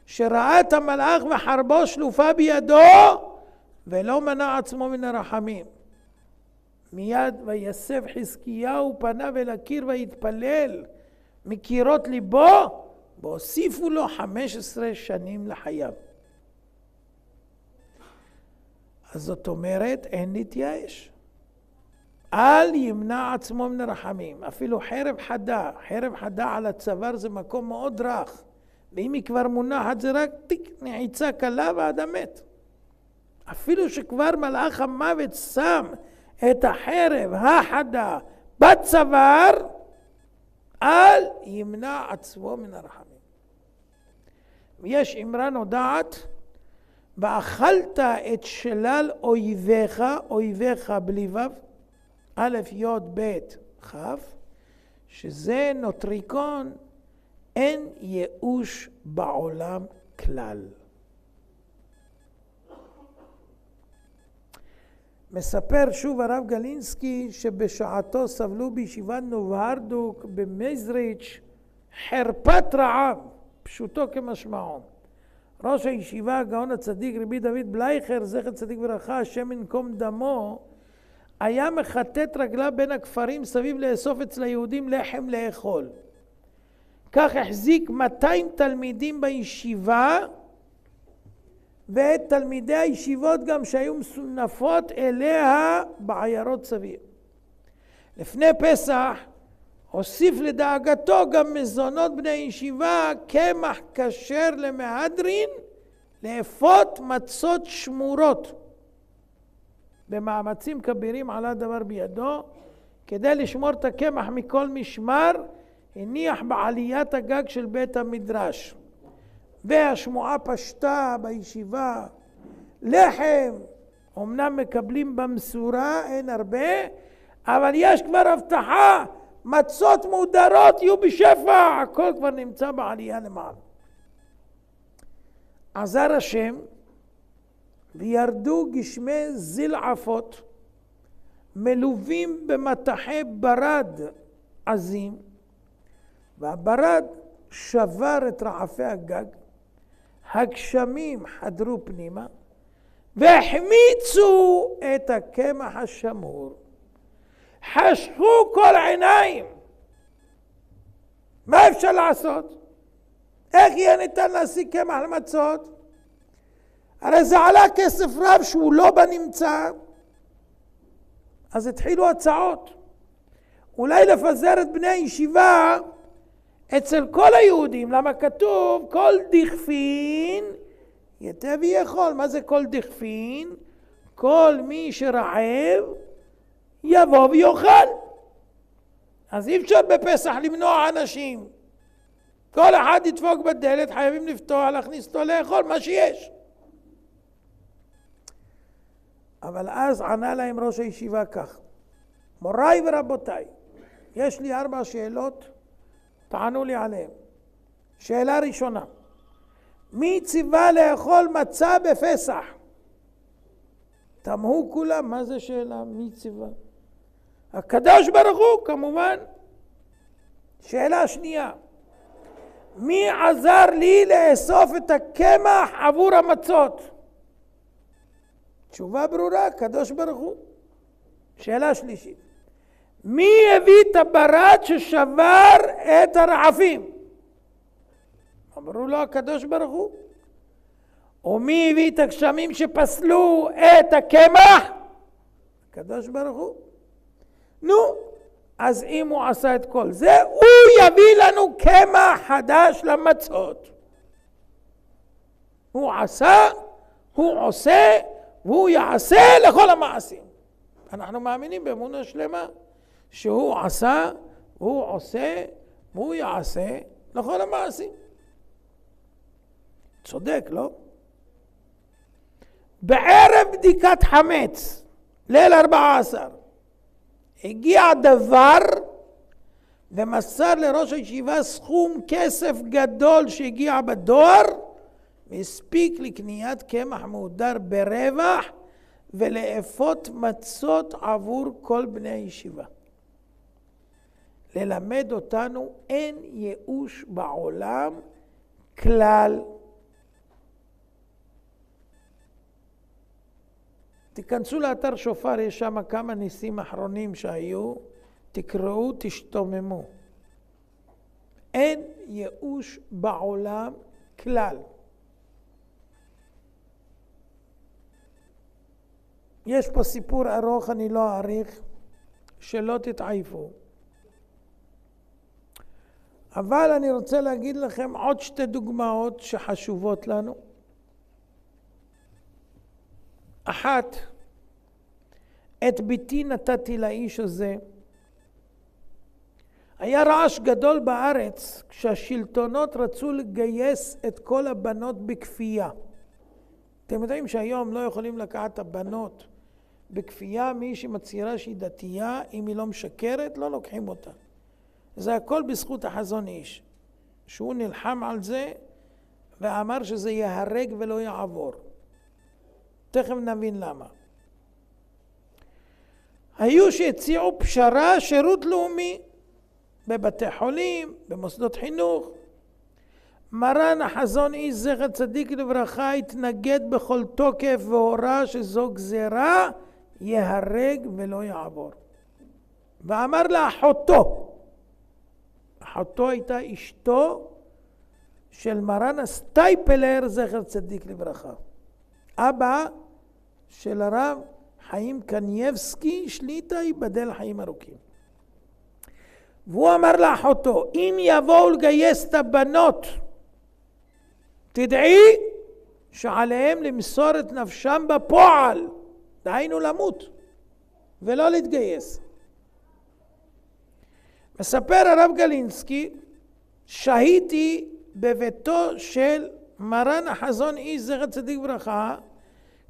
שראה את המלאך וחרבו שלופה בידו, ולא מנע עצמו מן הרחמים. מיד ויסב חזקיהו פניו אל הקיר ויתפלל מקירות ליבו, והוסיפו לו 15 שנים לחייו. אז זאת אומרת, אין להתייאש. אל ימנע עצמו מן הרחמים. אפילו חרב חדה על הצוואר זה מקום מאוד רך. ואם היא כבר מונחת זה רק נעיצה קלה והאדם מת. אפילו שכבר מלאך המוות שם את החרב החדה בצוואר, אל ימנע עצמו מן הרחמים. ויש אמרה נודעת, ואכלת את שלל אויביך, אויביך בלי וו, א' י' ב' כ', שזה נוטריקון, אין ייאוש בעולם כלל. מספר שוב הרב גלינסקי שבשעתו סבלו בישיבת נובהרדוק במזריץ' חרפת רעב, פשוטו כמשמעו. ראש הישיבה הגאון הצדיק רבי דוד בלייכר, זכר צדיק וברכה, השם ינקום דמו, היה מחטט רגליו בין הכפרים סביב לאסוף אצל היהודים לחם לאכול. כך החזיק 200 תלמידים בישיבה, ואת תלמידי הישיבות גם שהיו מסונפות אליה בעיירות סביב. לפני פסח הוסיף לדאגתו גם מזונות בני ישיבה, קמח כשר למהדרין, לאפות מצות שמורות. במאמצים כבירים עלה דבר בידו, כדי לשמור את הקמח מכל משמר, הניח בעליית הגג של בית המדרש. והשמועה פשטה בישיבה, לחם, אמנם מקבלים במשורה, אין הרבה, אבל יש כבר הבטחה, מצות מודרות יהיו בשפע, הכל כבר נמצא בעלייה למעלה. עזר השם, וירדו גשמי זלעפות, מלווים במטחי ברד עזים, והברד שבר את רעפי הגג, הגשמים חדרו פנימה, והחמיצו את הקמח השמור. חשכו כל עיניים. מה אפשר לעשות? איך יהיה ניתן להשיג קמח למצות? הרי זה עלה כסף רב שהוא לא בנמצא. אז התחילו הצעות. אולי לפזר את בני הישיבה אצל כל היהודים. למה כתוב כל דכפין יתה ויאכול. מה זה כל דכפין? כל מי שרעב יבוא ויאכל. אז אי אפשר בפסח למנוע אנשים. כל אחד ידפוק בדלת, חייבים לפתוח, להכניס אותו לאכול מה שיש. אבל אז ענה להם ראש הישיבה כך: מוריי ורבותיי, יש לי 4 שאלות, תענו לי עליהן. שאלה ראשונה, מי ציווה לאכול מצה בפסח? תמהו כולם, מה זה שאלה? מי ציווה? הקדוש ברוך הוא כמובן. שאלה שנייה, מי עזר לי לאסוף את הקמח עבור המצות? תשובה ברורה, הקדוש ברוך הוא. שאלה שלישית, מי הביא את הברד ששבר את הרעפים? אמרו לו הקדוש ברוך הוא. ומי הביא את הגשמים שפסלו את הקמח? הקדוש ברוך הוא. נו, אז אם הוא עשה את כל זה, הוא יביא לנו קמח חדש למצות. הוא עשה, הוא עושה, והוא יעשה לכל המעשים. אנחנו מאמינים באמונה שלמה שהוא עשה, הוא עושה, והוא יעשה לכל המעשים. צודק, לא? בערב בדיקת חמץ, ליל 14, הגיע דבר ומסר לראש הישיבה סכום כסף גדול שהגיע בדואר, והספיק לקניית קמח מהודר ברווח ולאפות מצות עבור כל בני הישיבה. ללמד אותנו אין ייאוש בעולם כלל. תיכנסו לאתר שופר, יש שם כמה ניסים אחרונים שהיו, תקראו, תשתוממו. אין ייאוש בעולם כלל. יש פה סיפור ארוך, אני לא אאריך, שלא תתעייפו. אבל אני רוצה להגיד לכם עוד 2 דוגמאות שחשובות לנו. אחת, את ביתי נתתי לאיש הזה. היה רעש גדול בארץ כשהשלטונות רצו לגייס את כל הבנות בכפייה. אתם יודעים שהיום לא יכולים לקחת את הבנות בכפייה, מי שמצהירה שהיא דתייה, אם היא לא משקרת, לא לוקחים אותה. זה הכל בזכות החזון איש, שהוא נלחם על זה ואמר שזה יהרג ולא יעבור. תכף נבין למה. היו שהציעו פשרה, שירות לאומי, בבתי חולים, במוסדות חינוך. מרן החזון איש זכר צדיק לברכה התנגד בכל תוקף והורה שזו גזרה, יהרג ולא יעבור. ואמר לאחותו, אחותו הייתה אשתו של מרן הסטייפלר זכר צדיק לברכה, אבא של הרב חיים קנייבסקי שליטה, ייבדל חיים ארוכים. והוא אמר לאחותו, אם יבואו לגייס את הבנות, תדעי שעליהם למסור את נפשם בפועל, דהיינו למות ולא להתגייס. מספר הרב גלינסקי, שהיתי בביתו של מרן החזון איש זכר צדיק לברכה,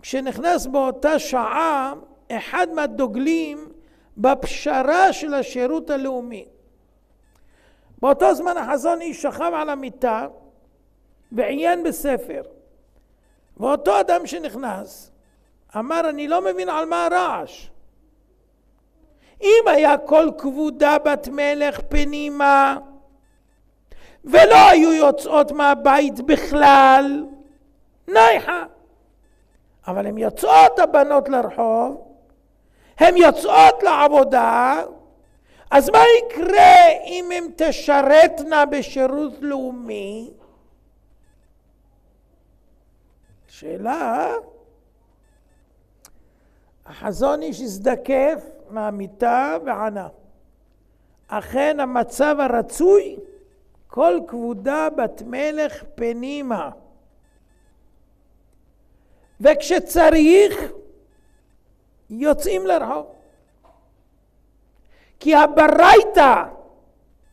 כשנכנס באותה שעה אחד מהדוגלים בפשרה של השירות הלאומי. באותו זמן החזון איש שכב על המיטה ועיין בספר. ואותו אדם שנכנס אמר, אני לא מבין על מה הרעש. אם היה כל כבודה בת מלך פנימה ולא היו יוצאות מהבית בכלל, נייחה. אבל הן יוצאות הבנות לרחוב, הן יוצאות לעבודה, אז מה יקרה אם הן תשרתנה בשירות לאומי? שאלה. החזון איש הזדקף מהמיטה וענה, אכן המצב הרצוי, כל כבודה בת מלך פנימה, וכשצריך יוצאים לרחוב. כי הברייתא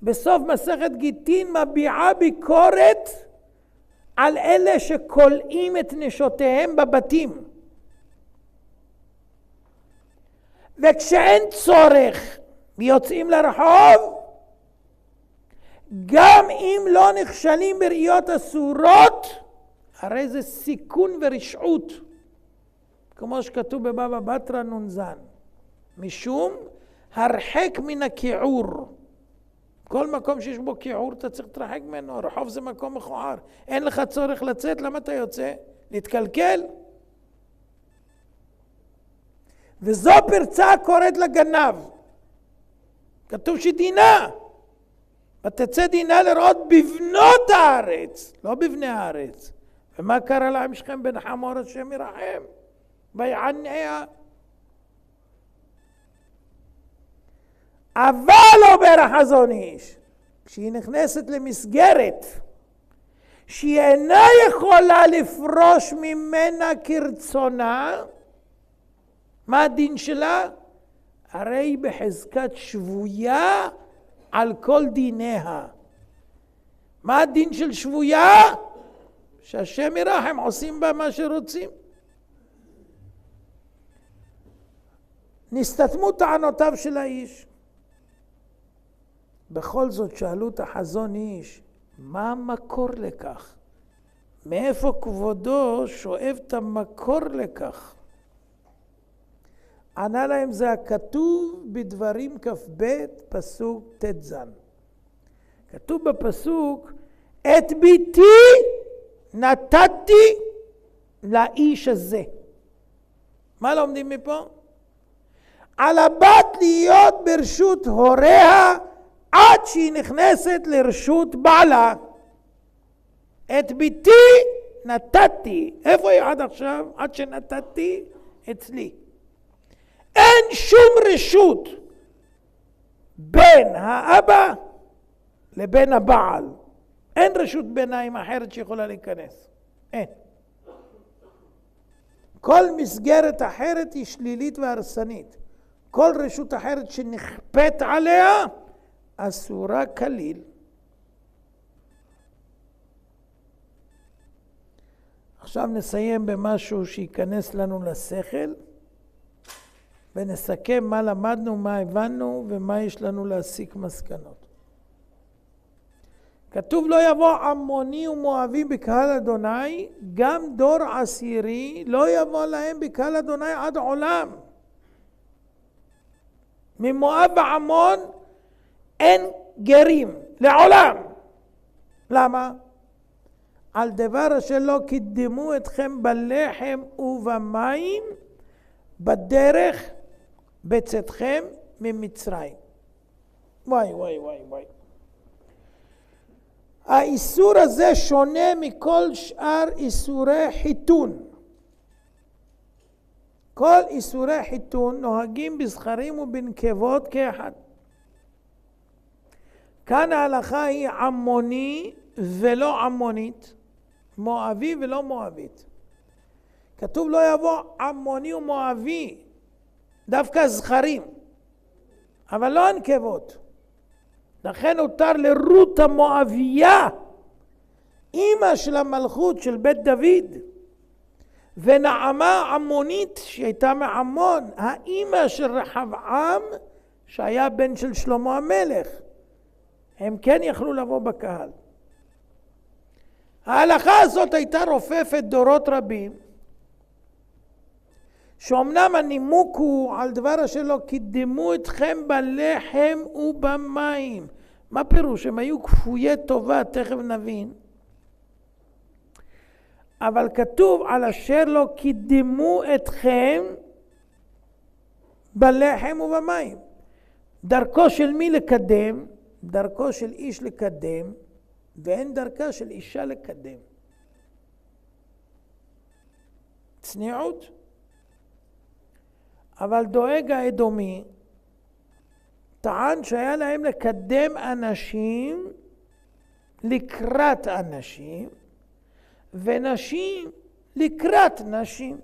בסוף מסכת גיטין מביעה ביקורת על אלה שקולעים את נשותיהם בבתים. וכשאין צורך ויוצאים לרחוב, גם אם לא נכשלים בראיות אסורות, הרי זה סיכון ורשעות, כמו שכתוב בבבא בתרא נ"ז, משום הרחק מן הכיעור. כל מקום שיש בו כיעור אתה צריך להתרחק ממנו. רחוב זה מקום מכוער, אין לך צורך לצאת, למה אתה יוצא? להתקלקל. וזו פרצה קוראת לגנב. כתוב שדינה, ותצא דינה לראות בבנות הארץ, לא בבני הארץ. ומה קרה להם שכם בן חמור השם ירחם? ויעניה. אבל אומר החזון איש, כשהיא נכנסת למסגרת שהיא אינה יכולה לפרוש ממנה כרצונה, מה הדין שלה? הרי היא בחזקת שבויה על כל דיניה. מה הדין של שבויה? שהשם ירחם, עושים בה מה שרוצים. נסתתמו טענותיו של האיש. בכל זאת שאלו את החזון איש, מה המקור לכך? מאיפה כבודו שואב את המקור לכך? ענה להם, זה הכתוב בדברים כ"ב פסוק ט"ז. כתוב בפסוק, את ביתי נתתי לאיש הזה. מה לומדים מפה? על הבת להיות ברשות הוריה עד שהיא נכנסת לרשות בעלה. את ביתי נתתי. איפה היא עד עכשיו? עד שנתתי אצלי. אין שום רשות בין האבא לבין הבעל. אין רשות ביניים אחרת שיכולה להיכנס. אין. כל מסגרת אחרת היא שלילית והרסנית. כל רשות אחרת שנכפית עליה אסורה כליל. עכשיו נסיים במשהו שיכנס לנו לשכל, ונסכם מה למדנו, מה הבנו ומה יש לנו להסיק מסקנות. כתוב לא יבוא עמוני ומואבי בקהל אדוני, גם דור עשירי לא יבוא להם בקהל אדוני עד עולם. ממואב ועמון אין גרים לעולם. למה? על דבר אשר לא קידמו אתכם בלחם ובמים בדרך בצאתכם ממצרים. וואי וואי וואי וואי. האיסור הזה שונה מכל שאר איסורי חיתון. כל איסורי חיתון נוהגים בזכרים ובנקבות כאחד. כאן ההלכה היא עמוני ולא עמונית, מואבי ולא מואבית. כתוב לא יבוא עמוני ומואבי, דווקא זכרים, אבל לא הנקבות. לכן הותר לרות המואביה, אמא של המלכות של בית דוד, ונעמה עמונית שהייתה מעמון, האמא של רחבעם שהיה בן של שלמה המלך. הם כן יכלו לבוא בקהל. ההלכה הזאת הייתה רופפת דורות רבים, שאומנם הנימוק הוא על דבר אשר לא קידמו אתכם בלחם ובמים. מה פירוש? הם היו כפויי טובה, תכף נבין. אבל כתוב על אשר לא קידמו אתכם בלחם ובמים. דרכו של מי לקדם? דרכו של איש לקדם, ואין דרכה של אישה לקדם. צניעות. אבל דואג האדומי טען שהיה להם לקדם אנשים לקראת אנשים, ונשים לקראת נשים.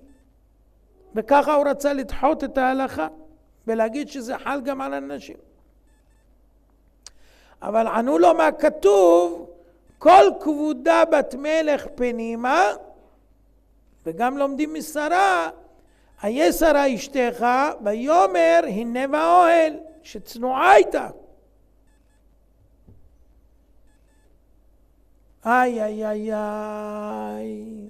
וככה הוא רצה לדחות את ההלכה ולהגיד שזה חל גם על הנשים. אבל ענו לו מה כתוב, כל כבודה בת מלך פנימה, וגם לומדים משרה, היה שרה אשתך, ויאמר הנה באוהל, שצנועה הייתה. איי איי איי איי.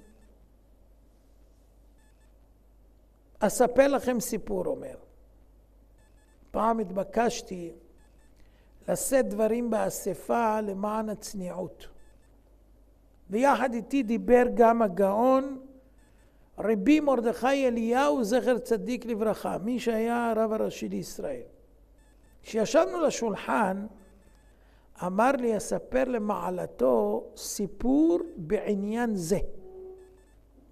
אספר לכם סיפור, אומר. פעם התבקשתי לשאת דברים באספה למען הצניעות. ויחד איתי דיבר גם הגאון רבי מרדכי אליהו זכר צדיק לברכה, מי שהיה הרב הראשי לישראל. כשישבנו לשולחן, אמר לי אספר למעלתו סיפור בעניין זה,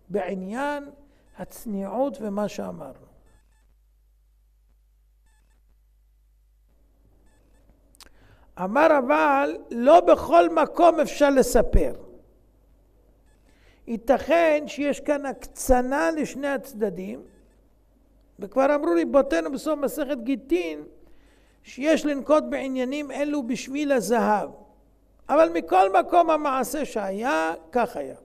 בעניין הצניעות ומה שאמרנו. אמר אבל לא בכל מקום אפשר לספר. ייתכן שיש כאן הקצנה לשני הצדדים, וכבר אמרו ריבותינו בסוף מסכת גיטין שיש לנקוט בעניינים אלו בשביל הזהב. אבל מכל מקום המעשה שהיה, כך היה.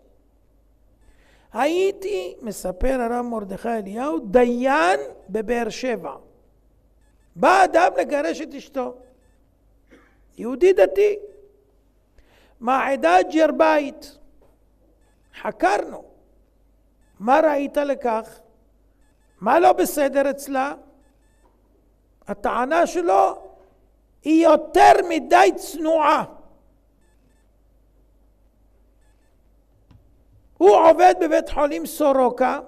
הייתי, מספר הרב מרדכי אליהו, דיין בבאר שבע. בא אדם לגרש את אשתו. יהודי דתי. מהעדה ג'רבאית. חקרנו. מה ראית לכך? מה לא בסדר אצלה? הטענה שלו היא יותר מדי צנועה. הוא עובד בבית חולים סורוקה,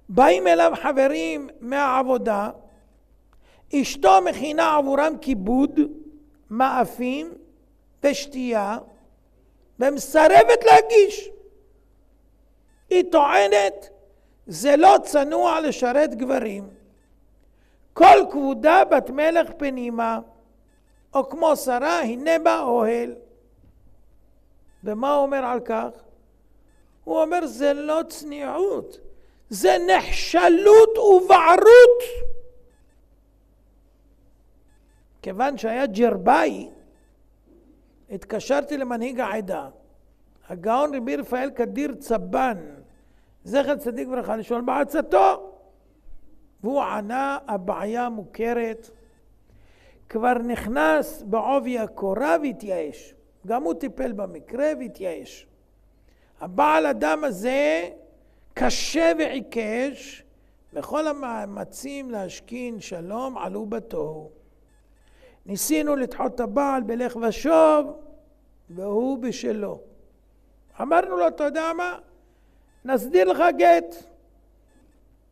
באים אליו חברים מהעבודה, אשתו מכינה עבורם כיבוד, מאפים ושתייה, ומסרבת להגיש. היא טוענת, זה לא צנוע לשרת גברים. כל כבודה בת מלך פנימה, או כמו שרה, הנה באוהל. ומה הוא אומר על כך? הוא אומר, זה לא צניעות, זה נחשלות ובערות. כיוון שהיה ג'רבאי, התקשרתי למנהיג העדה, הגאון רבי רפאל קדיר צבן, זכר צדיק לברכה, לשאול בעצתו. והוא ענה, הבעיה מוכרת, כבר נכנס בעובי הקורה והתייאש. גם הוא טיפל במקרה והתייאש. הבעל אדם הזה קשה ועיקש, וכל המאמצים להשכין שלום עלו בתוהו. ניסינו לדחות את הבעל בלך ושוב, והוא בשלו. אמרנו לו, אתה יודע מה? נסדיר לך גט,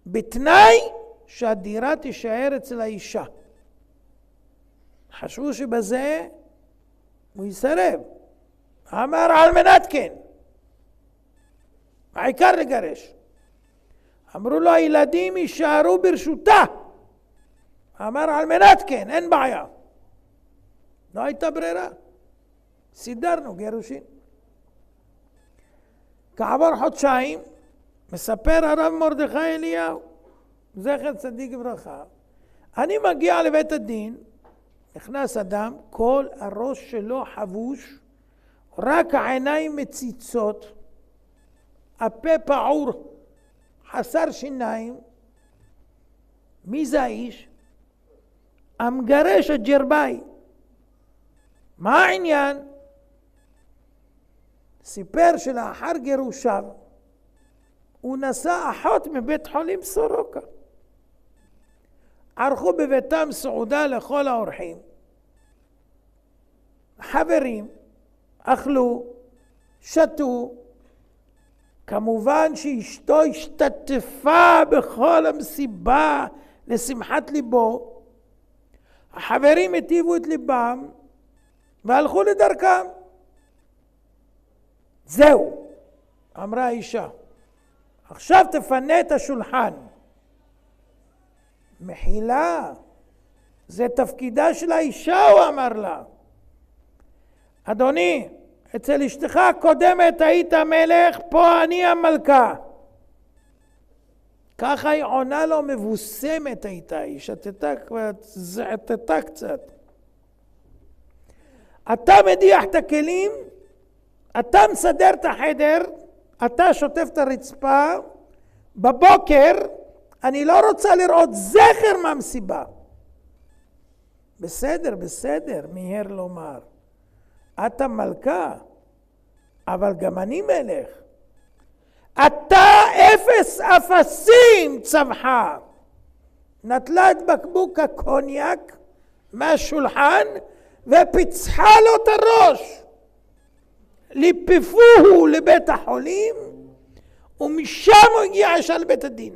בתנאי שהדירה תישאר אצל האישה. חשבו שבזה הוא יסרב. אמר על מנת כן. העיקר לגרש. אמרו לו, הילדים יישארו ברשותה. אמר על מנת כן, אין בעיה. לא הייתה ברירה. סידרנו גירושין. כעבור חודשיים, מספר הרב מרדכי אליהו, זכר צדיק לברכה, אני מגיע לבית הדין, נכנס אדם, כל הראש שלו חבוש, רק העיניים מציצות, הפה פעור, חסר שיניים. מי זה האיש? המגרש הג'רבאי. מה העניין? סיפר שלאחר גירושיו הוא נשא אחות מבית חולים סורוקה. ערכו בביתם סעודה לכל האורחים. חברים אכלו, שתו. כמובן שאשתו השתתפה בכל המסיבה לשמחת ליבו. החברים הטיבו את ליבם והלכו לדרכם. זהו, אמרה האישה, עכשיו תפנה את השולחן. מחילה, זה תפקידה של האישה, הוא אמר לה. אדוני, אצל אשתך הקודמת היית המלך, פה אני המלכה. ככה היא עונה לו, מבוסמת הייתה, היא שתתה זעתתה קצת. אתה מדיח את הכלים, אתה מסדר את החדר, אתה שוטף את הרצפה, בבוקר אני לא רוצה לראות זכר מהמסיבה. בסדר, בסדר, מיהר לומר. אתה מלכה, אבל גם אני מלך. אתה אפס אפסים, צווחה. נטלה את בקבוק הקוניאק מהשולחן ופיצחה לו את הראש. ליפפוהו לבית החולים ומשם הוא הגיע ישר לבית הדין.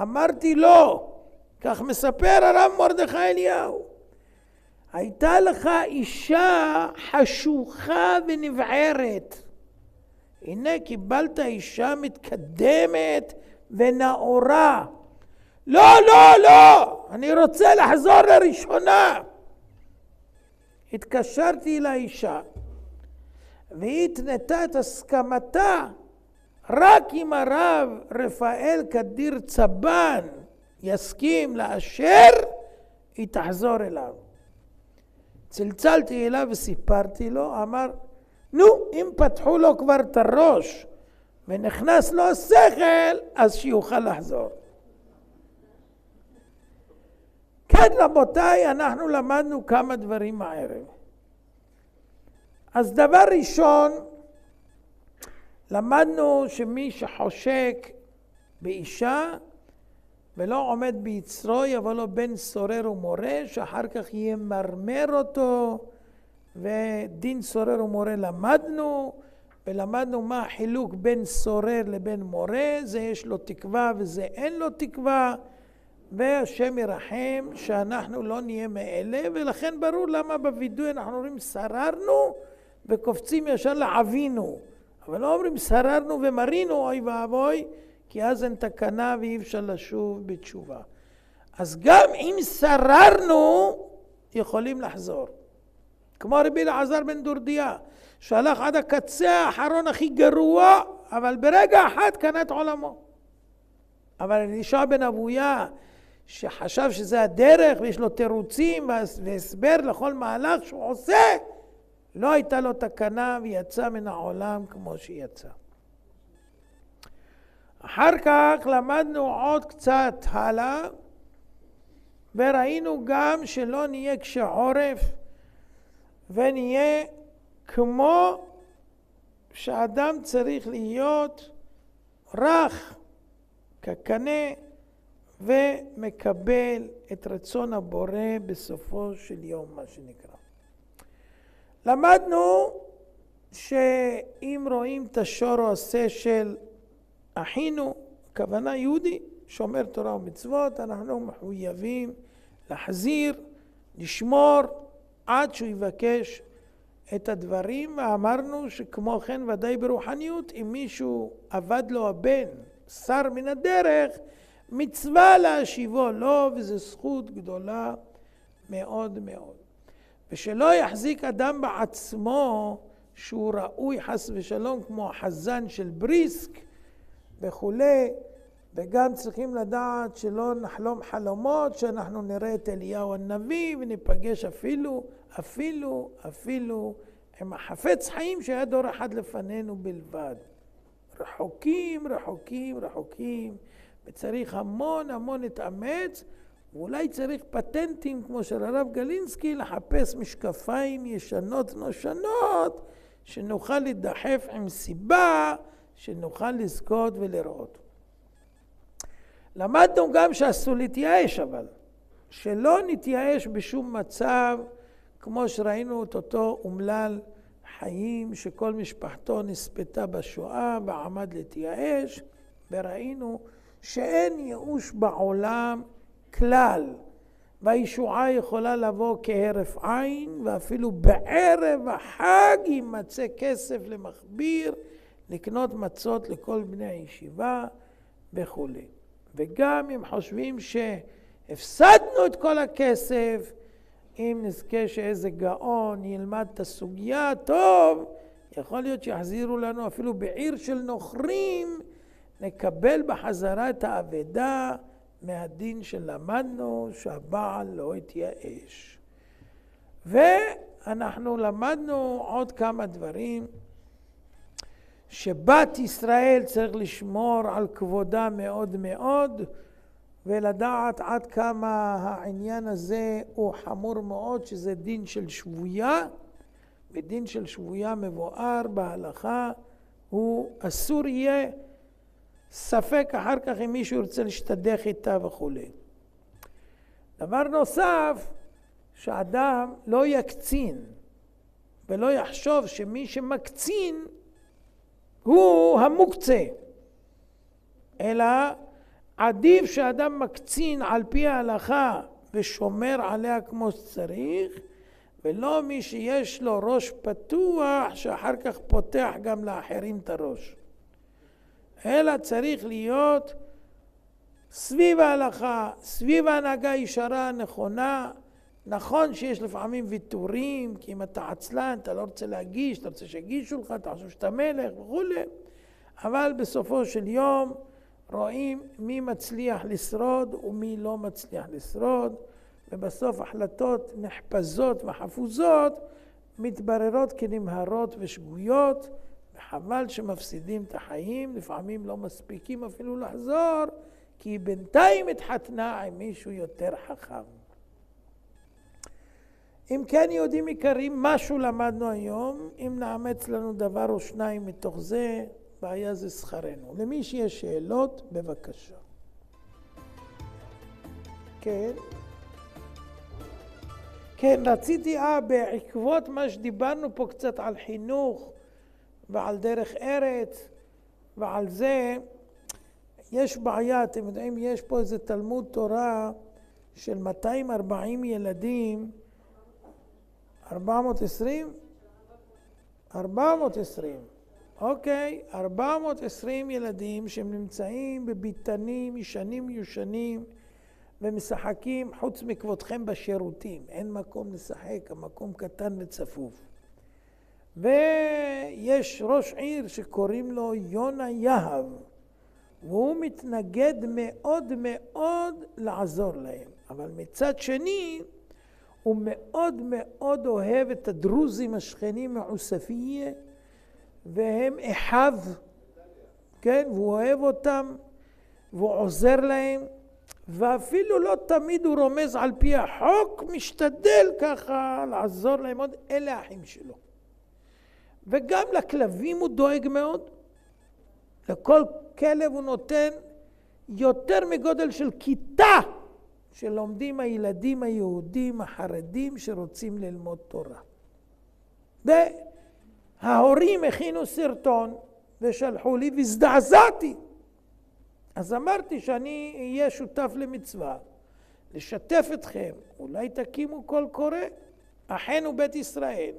אמרתי לו, כך מספר הרב מרדכי אליהו, הייתה לך אישה חשוכה ונבערת. הנה קיבלת אישה מתקדמת ונאורה. לא, לא, לא, אני רוצה לחזור לראשונה. התקשרתי לאישה והיא התנתה את הסכמתה רק אם הרב רפאל קדיר צבן יסכים לאשר, היא תחזור אליו. צלצלתי אליו וסיפרתי לו, אמר, נו, אם פתחו לו כבר את הראש ונכנס לו השכל, אז שיוכל לחזור. כן, רבותיי, אנחנו למדנו כמה דברים הערב. אז דבר ראשון, למדנו שמי שחושק באישה ולא עומד ביצרו, יבוא לו בן סורר ומורה, שאחר כך ימרמר אותו, ודין סורר ומורה למדנו, ולמדנו מה החילוק בין סורר לבין מורה, זה יש לו תקווה וזה אין לו תקווה, והשם ירחם שאנחנו לא נהיה מאלה, ולכן ברור למה בווידוי אנחנו אומרים שררנו וקופצים ישר לעבינו, אבל לא אומרים שררנו ומרינו, אוי ואבוי, כי אז אין תקנה ואי אפשר לשוב בתשובה. אז גם אם שררנו, יכולים לחזור. כמו רבי אלעזר בן דורדיה, שהלך עד הקצה האחרון הכי גרוע, אבל ברגע אחד קנה את עולמו. אבל אלישע בן אבויה, שחשב שזה הדרך ויש לו תירוצים והסבר לכל מהלך שהוא עושה, לא הייתה לו תקנה ויצא מן העולם כמו שיצא. אחר כך למדנו עוד קצת הלאה, וראינו גם שלא נהיה קשי עורף, ונהיה כמו שאדם צריך להיות רך כקנה, ומקבל את רצון הבורא בסופו של יום, מה שנקרא. למדנו שאם רואים את השור או עשה של אחינו, כוונה יהודי, שומר תורה ומצוות, אנחנו מחויבים להחזיר, לשמור, עד שהוא יבקש את הדברים. ואמרנו שכמו כן ודאי ברוחניות, אם מישהו עבד לו הבן, שר מן הדרך, מצווה להשיבו לו, וזו זכות גדולה מאוד מאוד. ושלא יחזיק אדם בעצמו שהוא ראוי חס ושלום כמו החזן של בריסק וכולי, וגם צריכים לדעת שלא נחלום חלומות שאנחנו נראה את אליהו הנביא וניפגש אפילו עם החפץ חיים שהיה דור אחד לפנינו בלבד. רחוקים, וצריך המון להתאמץ, ואולי צריך פטנטים כמו של הרב גלינסקי, לחפש משקפיים ישנות נושנות, שנוכל לדחף עם סיבה, שנוכל לזכות ולראות. למדנו גם שאסור להתייאש, אבל שלא נתייאש בשום מצב, כמו שראינו את אותו אומלל חיים שכל משפחתו נספתה בשואה ועמד להתייאש, וראינו שאין ייאוש בעולם כלל, והישועה יכולה לבוא כהרף עין, ואפילו בערב החג יימצא כסף למחביר, לקנות מצות לכל בני הישיבה וכו'. וגם אם חושבים שהפסדנו את כל הכסף, אם נזכה שאיזה גאון ילמד את הסוגיה טוב, יכול להיות שיחזירו לנו אפילו בעיר של נוכרים, נקבל בחזרה את האבדה מהדין שלמדנו, שהבעל לא התייאש. ואנחנו למדנו עוד כמה דברים, שבת ישראל צריך לשמור על כבודה מאוד מאוד, ולדעת עד כמה העניין הזה הוא חמור מאוד, שזה דין של שבויה, ודין של שבויה מבואר בהלכה, הוא אסור יהיה, ספק אחר כך אם מישהו ירצה להשתדך איתה וכו'. דבר נוסף, שאדם לא יקצין, ולא יחשוב שמי שמקצין הוא המוקצה, אלא עדיף שאדם מקצין על פי ההלכה ושומר עליה כמו שצריך, ולא מי שיש לו ראש פתוח שאחר כך פותח גם לאחרים את הראש. אלא צריך להיות סביב ההלכה, סביב ההנהגה הישרה הנכונה. נכון שיש לפעמים ויתורים, כי אם אתה עצלן, אתה לא רוצה להגיש, אתה רוצה שיגישו לך, אתה חושב שאתה מלך וכו'. אבל בסופו של יום רואים מי מצליח לשרוד ומי לא מצליח לשרוד, ובסוף החלטות נחפזות וחפוזות מתבררות כנמהרות ושגויות, וחבל שמפסידים את החיים, לפעמים לא מספיקים אפילו לחזור, כי בינתיים התחתנה עם מישהו יותר חכם. אם כן, יהודים יקרים, משהו למדנו היום. אם נאמץ לנו דבר או שניים מתוך זה, בעיה זה שכרנו. למי שיש שאלות, בבקשה. כן. כן, רציתי, בעקבות מה שדיברנו פה קצת על חינוך ועל דרך ארץ ועל זה, יש בעיה. אתם יודעים, יש פה איזה תלמוד תורה של 240 ילדים, 420? 420. אוקיי, 420 ילדים שהם נמצאים בביתנים ישנים ומשחקים חוץ מכבודכם בשירותים. אין מקום לשחק, המקום קטן וצפוף. ויש ראש עיר שקוראים לו יונה יהב, והוא מתנגד מאוד מאוד לעזור להם. אבל מצד שני, הוא מאוד מאוד אוהב את הדרוזים השכנים מעוספיה, והם אחיו, כן, והוא אוהב אותם, והוא עוזר להם, ואפילו לא תמיד הוא רומז על פי החוק, משתדל ככה לעזור להם עוד, אלה האחים שלו. וגם לכלבים הוא דואג מאוד, לכל כלב הוא נותן יותר מגודל של כיתה, שלומדים הילדים היהודים החרדים שרוצים ללמוד תורה. וההורים הכינו סרטון ושלחו לי והזדעזעתי. אז אמרתי שאני אהיה שותף למצווה, לשתף אתכם, אולי תקימו קול קורא, אחינו בית ישראל.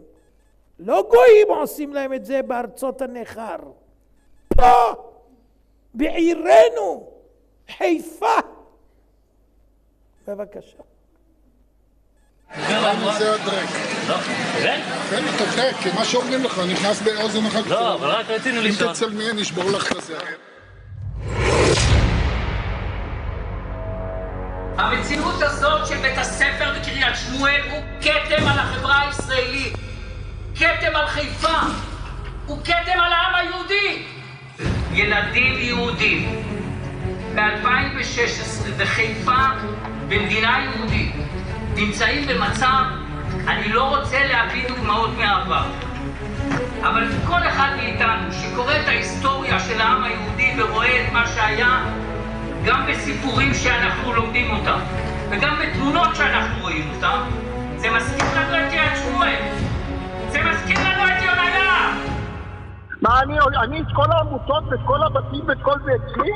לא גויים עושים להם את זה בארצות הנכר. פה, בעירנו, חיפה. בבקשה. זה הדרק. לא, זה? כן, אתה דרק, כי מה שאומרים לך נכנס באוזן אחת. לא, אבל רק רצינו לשאול. אם תצלמי, אני אשבור לך את זה. המציאות הזאת של בית הספר בקריית שמואל הוא כתם על החברה הישראלית, כתם על חיפה, הוא כתם על העם היהודי. ילדים יהודים ב-2016 בחיפה, במדינה יהודית, נמצאים במצב, אני לא רוצה להביא דוגמאות מהעבר, אבל כל אחד מאיתנו שקורא את ההיסטוריה של העם היהודי ורואה את מה שהיה, גם בסיפורים שאנחנו לומדים אותם, וגם בתמונות שאנחנו רואים אותם, זה מזכיר לנו את יד שמואל. זה מזכיר לנו את יוניה. מה, אני את כל העמותות ואת כל הבתים ואת כל זה אצלי?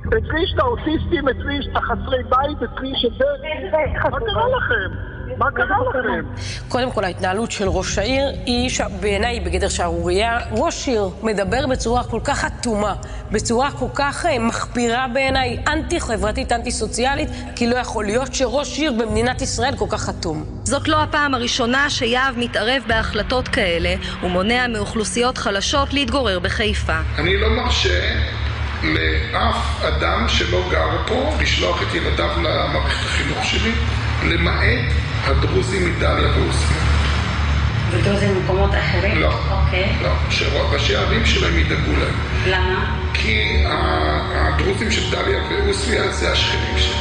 אצלי יש את האוטיסטים, אצלי יש את החסרי בית, אצלי יש את זה. מה קרה לכם? מה קרה לכם? קודם כל, ההתנהלות של ראש העיר היא בעיניי בגדר שערוריה. ראש עיר מדבר בצורה כל כך אטומה, בצורה כל כך מחפירה בעיניי, אנטי-חברתית, אנטי-סוציאלית, כי לא יכול להיות שראש עיר במדינת ישראל כל כך אטום. זאת לא הפעם הראשונה שיהב מתערב בהחלטות כאלה ומונע מאוכלוסיות חלשות להתגורר בחיפה. אני לא מרשה לאף אדם שלא גר פה לשלוח את ילדיו למערכת החינוך שלי, למעט הדרוזים מדליה ועוספיא. ודרוזים במקומות אחרים? לא. אוקיי. לא, שראשי הערים שלהם ידאגו להם. למה? כי הדרוזים של דליה ועוספיא זה השכנים שלי,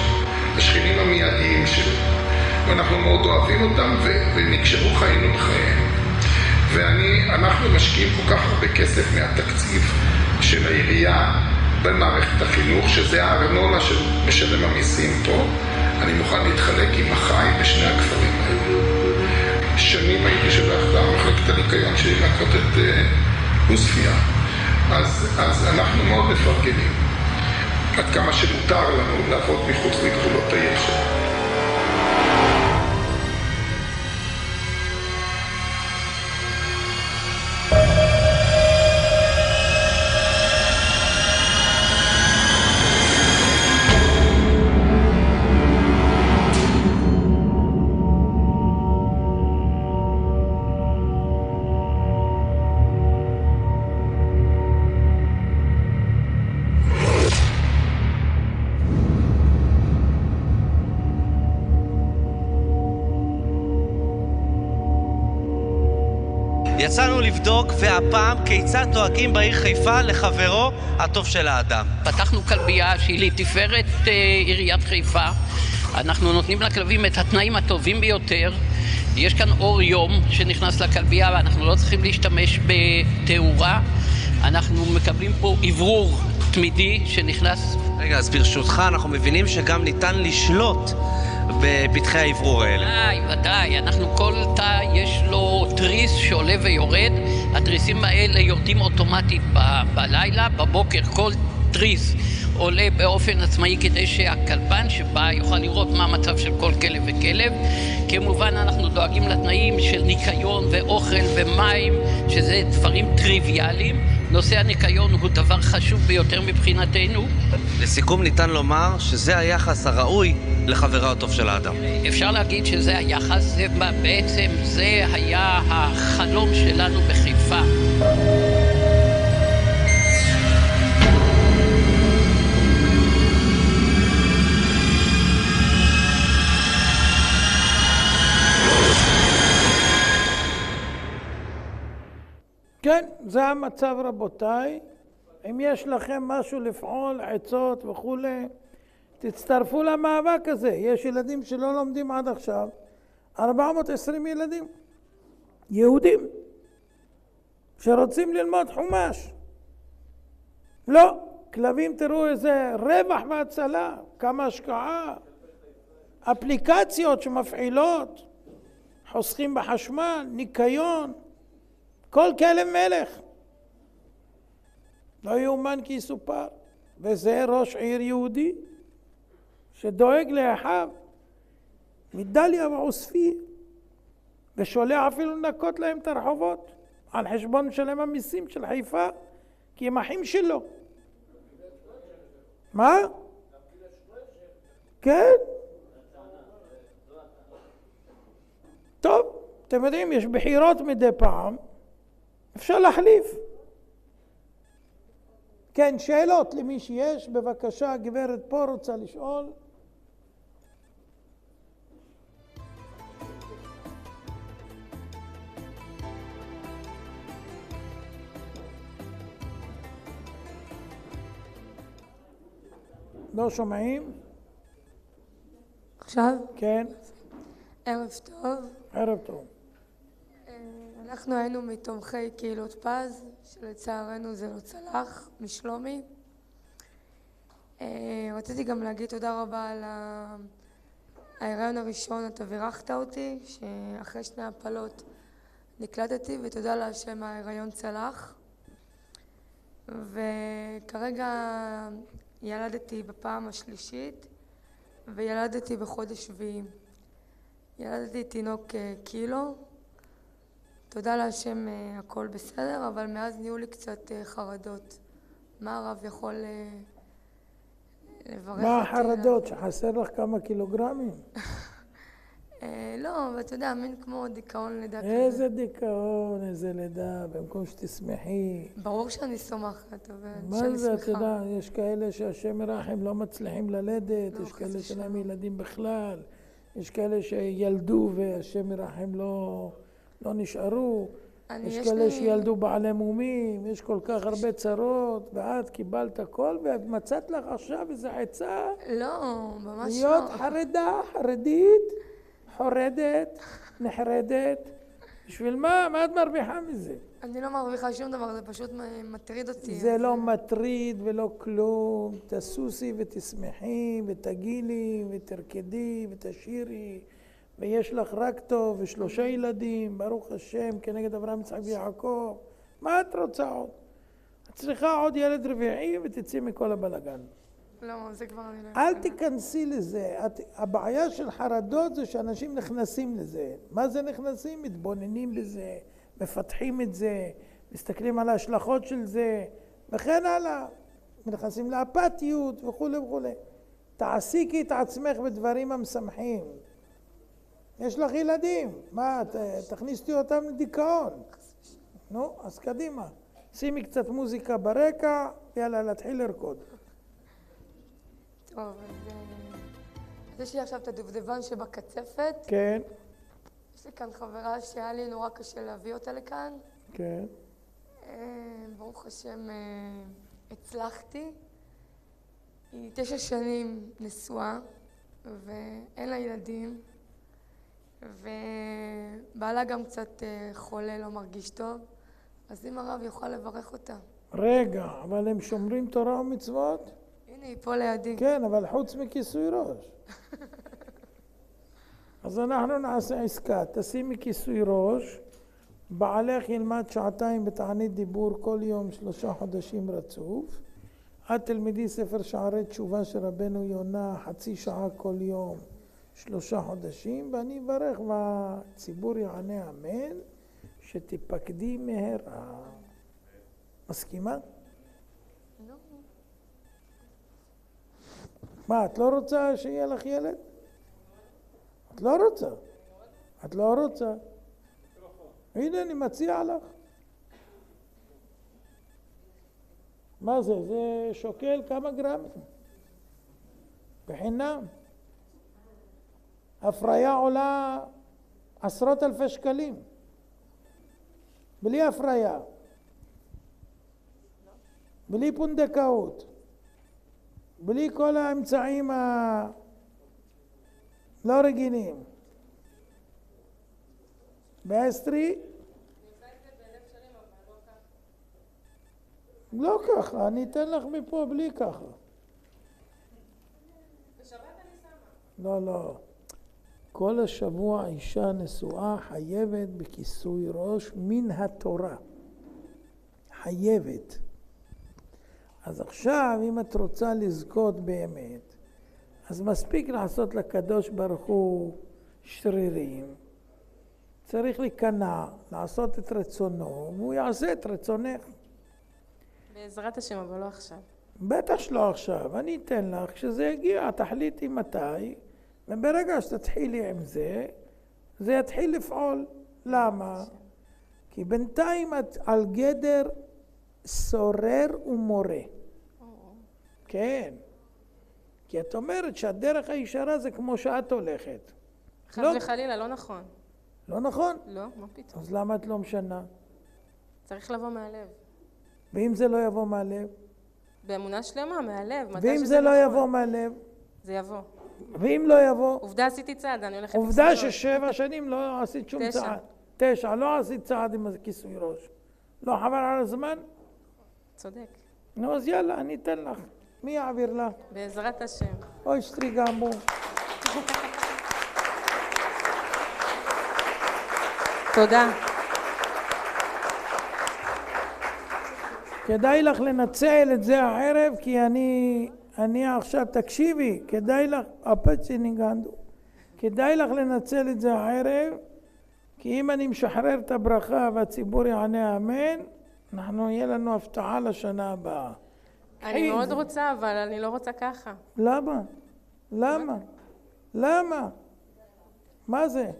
השכנים המיידיים שלי. ואנחנו מאוד אוהבים אותם ונקשרו חיינו בחייהם. ואנחנו משקיעים כל כך הרבה כסף מהתקציב של העירייה במערכת החינוך, שזה הארנונה שמשלם המיסים פה. אני מוכן להתחלק עם החי בשני הכפרים האלה. שנים הייתי שולח למחלקת הניקיון שלי להקות את עוספיא. אז אנחנו מאוד מפרגנים עד כמה שמותר לנו לעבוד מחוץ לגבולות העיר שלנו. יצאנו לבדוק, והפעם כיצד דואגים בעיר חיפה לחברו הטוב של האדם. פתחנו כלבייה שהיא לתפארת עיריית חיפה. אנחנו נותנים לכלבים את התנאים הטובים ביותר. יש כאן אור יום שנכנס לכלבייה ואנחנו לא צריכים להשתמש בתאורה. אנחנו מקבלים פה עברור תמידי שנכנס. רגע, אז ברשותך אנחנו מבינים שגם ניתן לשלוט בפתחי העברור האלה. ודאי. אנחנו כל תא יש לו תריס שעולה ויורד. התריסים האלה יורדים אוטומטית בלילה, בבוקר כל תריס עולה באופן עצמאי כדי שהכלבן שבא יוכל לראות מה המצב של כל כלב וכלב. כמובן אנחנו דואגים לתנאים של ניקיון ואוכל ומים, שזה דברים טריוויאליים. נושא הניקיון הוא דבר חשוב ביותר מבחינתנו. לסיכום ניתן לומר שזה היחס הראוי לחברו הטוב של האדם. אפשר להגיד שזה היחס, בעצם זה היה החלום שלנו בחיפה. כן, זה המצב רבותיי. אם יש לכם משהו לפעול, עצות וכולי, תצטרפו למאבק הזה. יש ילדים שלא לומדים עד עכשיו, 420 ילדים, יהודים, שרוצים ללמוד חומש. לא, כלבים תראו איזה רווח והצלה, כמה השקעה, אפליקציות שמפעילות, חוסכים בחשמל, ניקיון, כל כלב מלך. לא יאומן כי יסופר. וזה ראש עיר יהודי שדואג לאחיו מדליה ועוספיא, ושולח אפילו לנקות להם את הרחובות על חשבון משלם המיסים של חיפה, כי הם אחים שלו. מה? כן. טוב, אתם יודעים, יש בחירות מדי פעם, אפשר להחליף. כן, שאלות למי שיש, בבקשה, גברת פה רוצה לשאול. לא שומעים? עכשיו? כן. ערב טוב. ערב טוב. אנחנו היינו מתומכי קהילות פז, שלצערנו זה לא צלח, משלומי. רציתי גם להגיד תודה רבה על ההיריון הראשון, אתה בירכת אותי, שאחרי 2 הפלות נקלטתי, ותודה להשם ההיריון צלח. וכרגע ילדתי בפעם השלישית, וילדתי בחודש 7. ילדתי תינוק קילו. תודה להשם הכל בסדר, אבל מאז נהיו לי קצת חרדות. מה הרב יכול לברך אותי? מה החרדות? שחסר לך כמה קילוגרמים? לא, אבל אתה יודע, מין כמו דיכאון לידה כזה. איזה דיכאון, איזה לידה, במקום שתשמחי. ברור שאני סומכת, אבל מה שאני זה, אתה שמחה. יודע, יש כאלה שהשם ירחם לא מצליחים ללדת, יש כאלה שלהם ילדים בכלל, יש כאלה שילדו והשם ירחם לא נשארו, יש כאלה שילדו בעלי מומים, יש כל כך הרבה צרות, ואת קיבלת הכל ומצאת לך עכשיו איזו עצה. לא, ממש לא. להיות חרדית, חורדת, נחרדת. בשביל מה? מה את מרוויחה מזה? אני לא מרוויחה שום דבר, זה פשוט מטריד אותי. זה לא מטריד ולא כלום. תסוסי ותשמחי ותגילי ותרקדי ותשירי. ויש לך רק טוב ו3 ילדים, ברוך השם, כנגד אברהם, יצחק ויעקב. מה את רוצה עוד? את צריכה עוד ילד רביעי ותצאי מכל הבלגן. לא, זה כבר אני לא אל תיכנסי לזה. הבעיה של חרדות זה שאנשים נכנסים לזה. מה זה נכנסים? מתבוננים בזה, מפתחים את זה, מסתכלים על ההשלכות של זה, וכן הלאה. נכנסים לאפתיות וכו' וכו'. תעסיקי את עצמך בדברים המשמחים. יש לך ילדים, מה, תכניסתי אותם לדיכאון. נו, אז קדימה. שימי קצת מוזיקה ברקע, יאללה, להתחיל לרקוד. טוב, אז יש לי עכשיו את הדובדבן שבקצפת. כן. יש לי כאן חברה שהיה לי נורא קשה להביא אותה לכאן. כן. ברוך השם הצלחתי. היא 9 שנים נשואה, ואין לה ילדים. ובעלה גם קצת חולה, לא מרגיש טוב. אז אם הרב יוכל לברך אותה. רגע, אבל הם שומרים תורה ומצוות? הנה, היא פה לידי. כן, אבל חוץ מכיסוי ראש. אז אנחנו נעשה עסקה, תשימי כיסוי ראש, בעלך ילמד 2 בתענית דיבור כל יום 3 חודשים רצוף, את תלמדי ספר שערי תשובה של רבנו יונה 0.5 שעה כל יום 3 חודשים, ואני אברך והציבור יענה אמן, שתפקדי מהרה. מסכימה? לא. מה, את לא רוצה שיהיה לך ילד? את לא רוצה. את לא רוצה. הנה, אני מציע לך. מה זה? זה שוקל כמה גרמים. בחינם. הפריה עולה 10,000 שקלים. בלי הפריה. בלי פונדקאות. בלי כל האמצעים לא רגילים. באסטרי? לא ככה, אני אתן לך מפה בלי ככה. בשבת אני שמה. לא. כל השבוע אישה נשואה חייבת בכיסוי ראש מן התורה. חייבת. אז עכשיו, אם את רוצה לזכות באמת, אז מספיק לעשות לקדוש ברוך הוא שרירים. צריך להיכנע, לעשות את רצונו, והוא יעשה את רצונך. בעזרת השם, אבל לא עכשיו. בטח שלא עכשיו, אני אתן לך, כשזה יגיע, תחליטי מתי, וברגע שתתחילי עם זה, זה יתחיל לפעול. למה? כי בינתיים את על גדר סורר ומורה. כן. כי את אומרת שהדרך הישרה זה כמו שאת הולכת. חס וחלילה, לא נכון. לא נכון? לא, מה פתאום. אז למה את לא משנה? צריך לבוא מהלב. ואם זה לא יבוא מהלב? באמונה שלמה, מהלב. ואם זה לא יבוא מהלב? זה יבוא. ואם לא יבוא? עובדה עשיתי צעד, אני הולכת... עובדה ש7 שנים לא עשית שום צעד. 9, לא עשית צעד עם כיסוי ראש. לא חבל על הזמן? צודק. נו, אז יאללה, אני אתן לך. מי יעביר לה? בעזרת השם. אוי, שטרי גמבו. תודה. כדאי לך לנצל את זה הערב, כי אני עכשיו, תקשיבי, כדאי לך, כדאי לך לנצל את זה הערב, כי אם אני משחרר את הברכה והציבור יענה אמן, יהיה לנו הפתעה לשנה הבאה. אני מאוד רוצה, אבל אני לא רוצה ככה. למה? למה? למה? מה זה?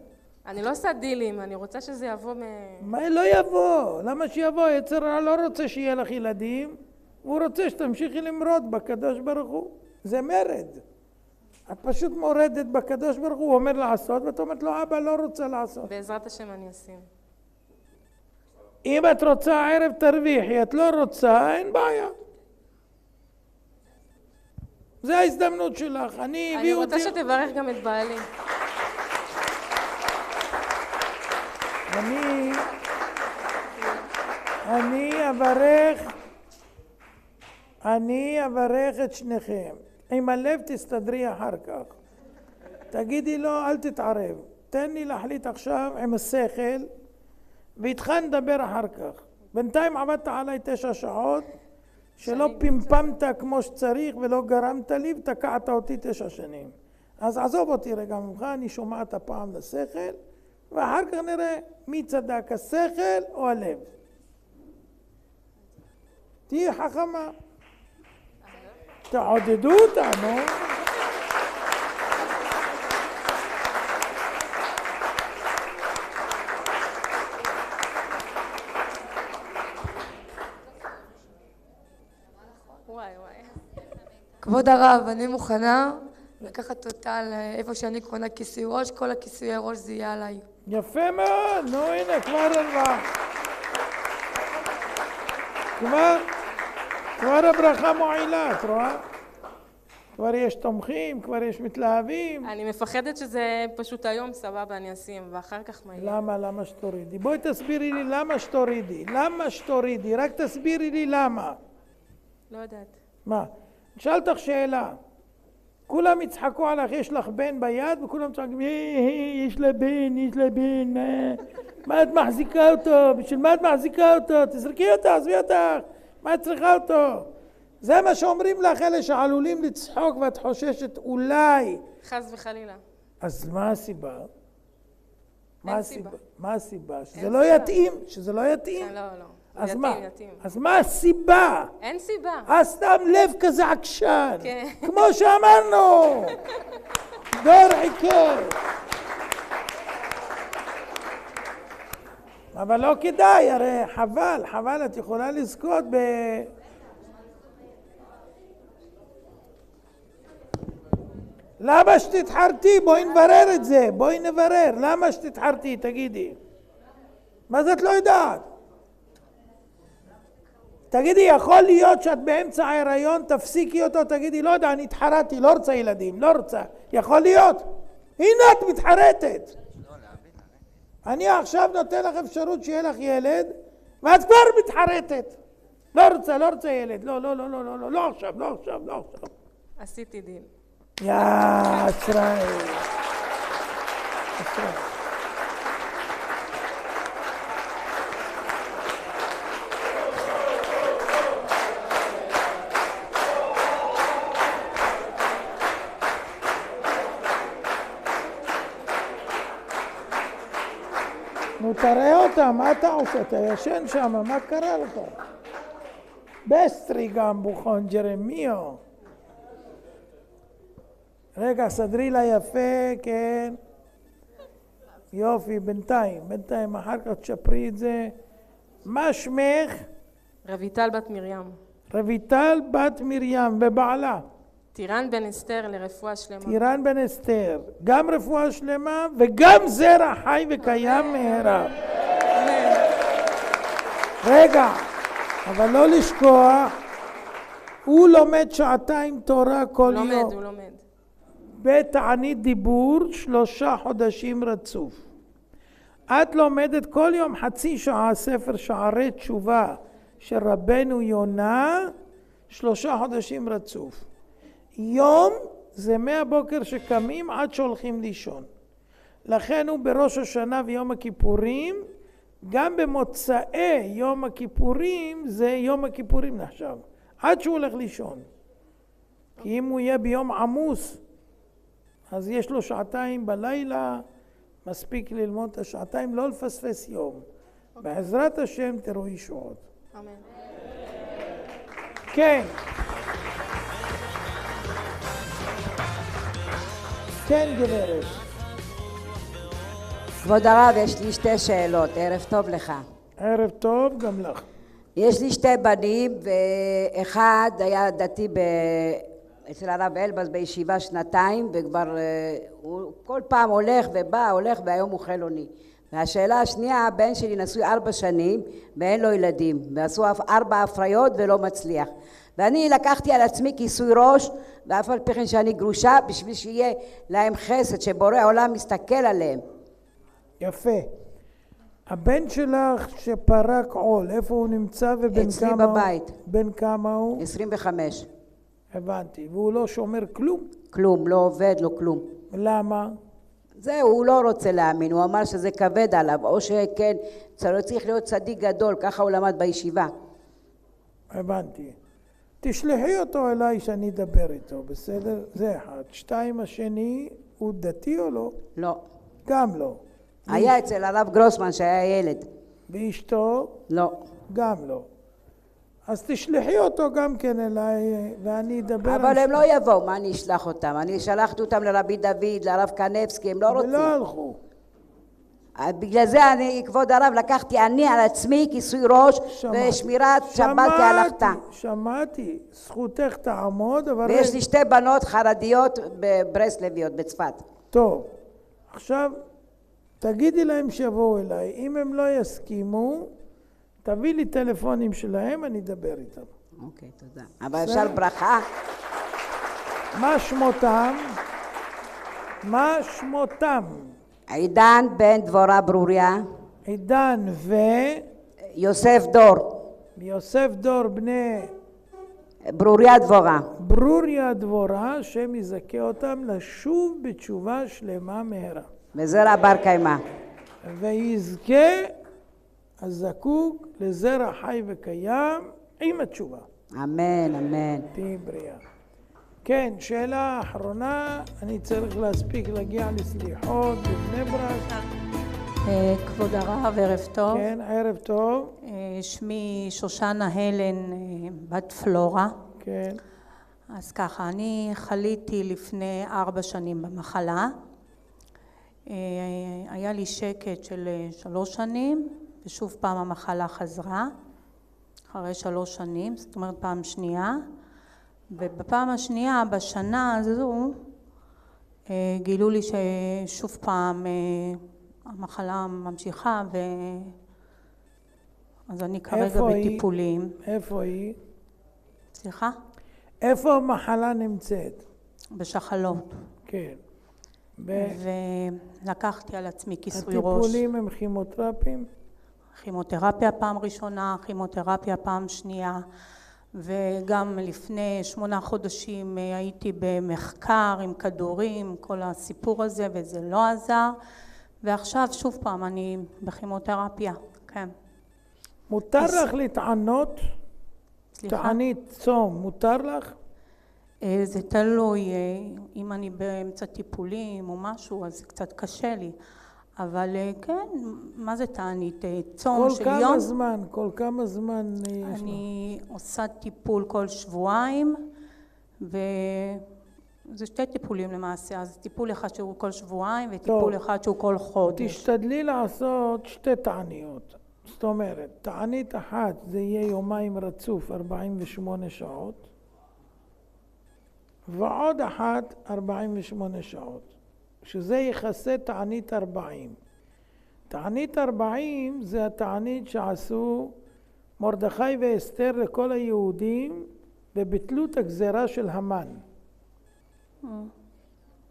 אני לא עושה דילים, אני רוצה שזה יבוא מה לא יבוא? למה שיבוא? יצר הרע לא רוצה שיהיה לך ילדים, הוא רוצה שתמשיכי למרוד בקדוש ברוך הוא. זה מרד. את פשוט מורדת בקדוש ברוך הוא, הוא אומר לעשות, ואת אומרת לו, אבא לא רוצה לעשות. בעזרת השם אני אשים. אם את רוצה הערב תרוויחי, את לא רוצה, אין בעיה. זה ההזדמנות שלך. אני רוצה שתברך גם את בעלי. אני אברך את שניכם. עם הלב תסתדרי אחר כך. תגידי לו, אל תתערב. תן לי להחליט עכשיו עם השכל, ואיתך נדבר אחר כך. בינתיים עבדת עליי 9 שעות, שלא פמפמת כמו שצריך ולא גרמת לי ותקעת אותי 9 שנים. אז עזוב אותי רגע ממך, אני שומעת הפעם לשכל, ואחר כך נראה מי צדק, השכל או הלב. תהי חכמה. תעודדו אותנו. כבוד הרב, אני מוכנה לקחת אותה לאיפה שאני קונה כיסוי ראש, כל הכיסויי ראש זה יהיה עליי. יפה מאוד, נו הנה, כבר כבר הברכה מועילה, את רואה? כבר יש תומכים, כבר יש מתלהבים. אני מפחדת שזה פשוט היום סבבה אני אשים, ואחר כך מה יהיה? למה שתורידי? בואי תסבירי לי למה שתורידי, רק תסבירי לי למה. לא יודעת. מה? נשאל אותך שאלה. כולם יצחקו עליך, יש לך בן ביד, וכולם צחקים, יש לה בן, מה את מחזיקה אותו? בשביל מה את מחזיקה אותו? תזרקי אותה, עזבי אותך, מה את צריכה אותו? זה מה שאומרים לך אלה שעלולים לצחוק ואת חוששת אולי. חס וחלילה. אז מה הסיבה? מה הסיבה? שזה לא יתאים? לא. אז מה? אז מה הסיבה? אין סיבה. אז סתם לב כזה עקשן. כן. כמו שאמרנו. דור עיקר. אבל לא כדאי, הרי חבל, את יכולה לזכות למה שתתחרתי? בואי נברר את זה, למה שתתחרתי? תגידי. מה זה את לא יודעת? תגידי, יכול להיות שאת באמצע ההיריון, תפסיקי אותו, תגידי, לא יודע, אני התחרתי, לא רוצה ילדים, לא רוצה. יכול להיות? הנה את מתחרטת. אני עכשיו נותן לך אפשרות שיהיה לך ילד, ואת כבר מתחרטת. לא רוצה ילד, לא עכשיו. עשיתי דיל. אשראי. נו תראה אותה, מה אתה עושה? אתה ישן שם, מה קרה לך? בסטרי גם בוכון ג'רמיו. רגע, סדרי לה יפה, כן. יופי, בינתיים, אחר כך תשפרי את זה. מה שמך? רויטל בת מרים. רויטל בת מרים, ובעלה? טירן בן אסתר לרפואה שלמה. טירן בן אסתר, גם רפואה שלמה וגם זרע חי וקיים מהרה. רגע, אבל לא לשכוח, הוא לומד 2 תורה כל יום. הוא לומד. בתענית דיבור 3 חודשים רצוף. את לומדת כל יום חצי שעה ספר שערי תשובה של רבנו יונה 3 חודשים רצוף. יום זה מהבוקר שקמים עד שהולכים לישון. לכן הוא בראש השנה ויום הכיפורים, גם במוצאי יום הכיפורים זה יום הכיפורים נחשב, עד שהוא הולך לישון. כי אם הוא יהיה ביום עמוס, אז יש לו 2 שעות בלילה, מספיק ללמוד את 2 שעות, לא לפספס יום. בעזרת השם תראו ישועות. אמן. כן. כן גברת. כבוד הרב, יש לי 2 שאלות. ערב טוב לך. ערב טוב גם לך. יש לי 2 בנים, ואחד היה דתי אצל הרב אלבז בישיבה 2 וכבר הוא כל פעם הולך ובא, והיום הוא חילוני. והשאלה השנייה, הבן שלי נשוי 4 שנים ואין לו ילדים, ועשו 4 הפריות ולא מצליח. ואני לקחתי על עצמי כיסוי ראש, ואף על פי כן שאני גרושה, בשביל שיהיה להם חסד, שבורא העולם מסתכל עליהם. יפה. הבן שלך שפרק עול, איפה הוא נמצא ובן כמה? אצלי בבית. בן כמה הוא? 25. הבנתי. והוא לא שומר כלום? כלום, לא עובד, לא כלום. למה? זהו, הוא לא רוצה להאמין, הוא אמר שזה כבד עליו, או שכן, צריך להיות צדיק גדול, ככה הוא למד בישיבה. הבנתי. תשלחי אותו אליי שאני אדבר איתו, בסדר? זה אחד. 2, השני, הוא דתי או לא? לא. גם לא. היה אצל הרב גרוסמן שהיה ילד. ואשתו? לא. גם לא. אז תשלחי אותו גם כן אליי ואני אדבר. אבל הם לא יבואו, מה אני אשלח אותם? אני שלחתי אותם לרבי דוד, לרב קנבסקי, הם לא רוצים. ולא הלכו. בגלל זה אני, כבוד הרב, לקחתי אני על עצמי כיסוי ראש ושמירת שבת כהלכתה. שמעתי, זכותך תעמוד, אבל... ויש לי 2 בנות חרדיות בברסלביות, בצפת. טוב, עכשיו תגידי להם שיבואו אליי, אם הם לא יסכימו, תביא לי טלפונים שלהם, אני אדבר איתם. אוקיי, תודה. אבל אפשר ברכה? מה שמותם? מה שמותם? עידן בן דבורה ברוריה. עידן יוסף דור. יוסף דור בני ברוריה דבורה. ברוריה דבורה, שם יזכה אותם לשוב בתשובה שלמה מהרה. וזרע בר קיימא. ויזכה הזקוק לזרע חי וקיים עם התשובה. אמן, אמן. תהי בריאה. כן, שאלה אחרונה, אני צריך להספיק להגיע לסליחות בבני ברק. כבוד הרב, ערב טוב. כן, ערב טוב. שמי שושנה הלן, בת פלורה. כן. אז ככה, אני חליתי לפני 4 שנים במחלה. היה לי שקט של 3 שנים, ושוב פעם המחלה חזרה, אחרי 3 שנים, זאת אומרת פעם שנייה. ובפעם השנייה, בשנה הזו, גילו לי ששוב פעם המחלה ממשיכה, אז אני כרגע בטיפולים. איפה היא? סליחה? איפה המחלה נמצאת? בשחלות. כן. ולקחתי על עצמי כיסוי ראש. הטיפולים הם כימותרפיים? כימותרפיה פעם ראשונה, כימותרפיה פעם שנייה. וגם לפני 8 חודשים הייתי במחקר עם כדורים, כל הסיפור הזה, וזה לא עזר. ועכשיו שוב פעם אני בכימותרפיה, כן. מותר לך להתענות? תענית צום, מותר לך? זה תלוי, אם אני באמצע טיפולים או משהו, אז זה קצת קשה לי. אבל כן, מה זה תענית? צום של יום? כל כמה זמן יש לך? אני עושה טיפול כל שבועיים, וזה 2 טיפולים למעשה, אז טיפול אחד שהוא כל שבועיים, וטיפול אחד שהוא כל חודש. תשתדלי לעשות 2 תעניות. זאת אומרת, תענית אחת זה יהיה יומיים רצוף 48 שעות, ועוד אחת 48 שעות. שזה יכסה תענית 40. תענית 40 זה התענית שעשו מרדכי ואסתר לכל היהודים וביטלו את הגזרה של המן.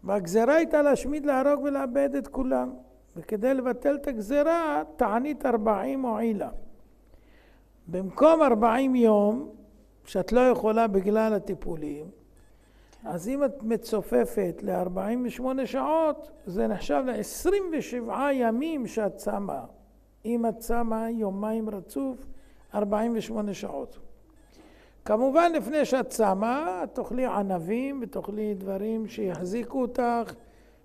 והגזרה הייתה להשמיד, להרוג ולאבד את כולם. וכדי לבטל את הגזרה, תענית 40 מועילה. במקום 40 יום, שאת לא יכולה בגלל הטיפולים, אז אם את מצופפת ל-48 שעות, זה נחשב ל-27 ימים שאת צמה. אם את צמה יומיים רצוף, 48 שעות. כמובן, לפני שאת צמה, את תאכלי ענבים ותאכלי דברים שיחזיקו אותך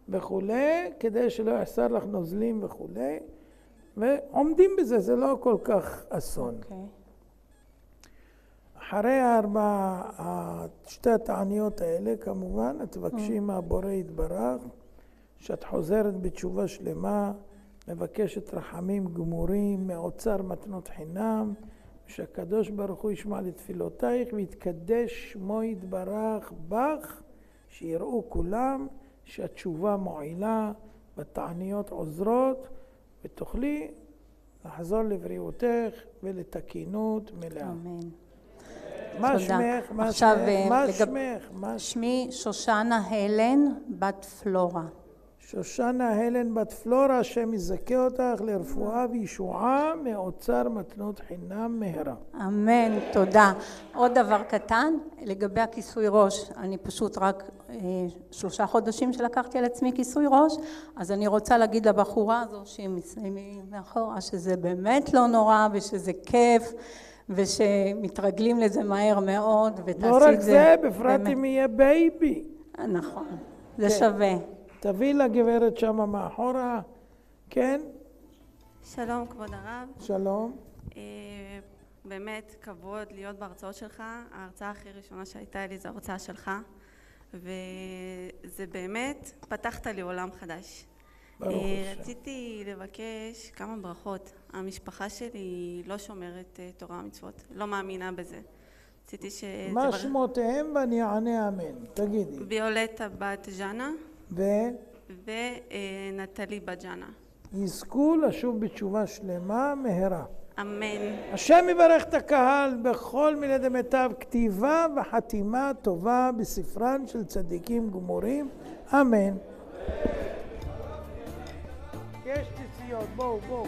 וכולי, כדי שלא יחסר לך נוזלים וכולי, ועומדים בזה, זה לא כל כך אסון. אחרי שתי התעניות האלה, כמובן, את תבקשי מהבורא יתברך, שאת חוזרת בתשובה שלמה, מבקשת רחמים גמורים, מאוצר מתנות חינם, שהקדוש ברוך הוא ישמע לתפילותייך ויתקדש שמו יתברך בך, שיראו כולם שהתשובה מועילה והתעניות עוזרות, ותוכלי לחזור לבריאותך ולתקינות מלאה. אמן. מה שמך? מה שמך? שמי שושנה הלן בת פלורה. שושנה הלן בת פלורה, השם יזכה אותך לרפואה וישועה מאוצר מתנות חינם מהרה. אמן, תודה. עוד דבר קטן, לגבי הכיסוי ראש, אני פשוט רק 3 חודשים שלקחתי על עצמי כיסוי ראש, אז אני רוצה להגיד לבחורה הזו שהיא מאחורה, שזה באמת לא נורא ושזה כיף, ושמתרגלים לזה מהר מאוד, ותעשי את זה. לא רק זה, בפרט אם יהיה בייבי. נכון, זה שווה. תביא לגברת שמה מאחורה, כן? שלום כבוד הרב. שלום. באמת כבוד להיות בהרצאות שלך. ההרצאה הכי ראשונה שהייתה לי זו ההרצאה שלך, וזה באמת פתחת לי עולם חדש. רציתי לבקש כמה ברכות. המשפחה שלי לא שומרת תורה ומצוות, לא מאמינה בזה. רציתי מה שמותיהם ואני אענה אמן, תגידי. ויולטה בת ז'אנה ונטלי בת ז'אנה. יזכו לשוב בתשובה שלמה מהרה. אמן. השם יברך את הקהל בכל מיני דמיטב כתיבה וחתימה טובה בספרן של צדיקים גמורים. אמן. יש תציות, בואו.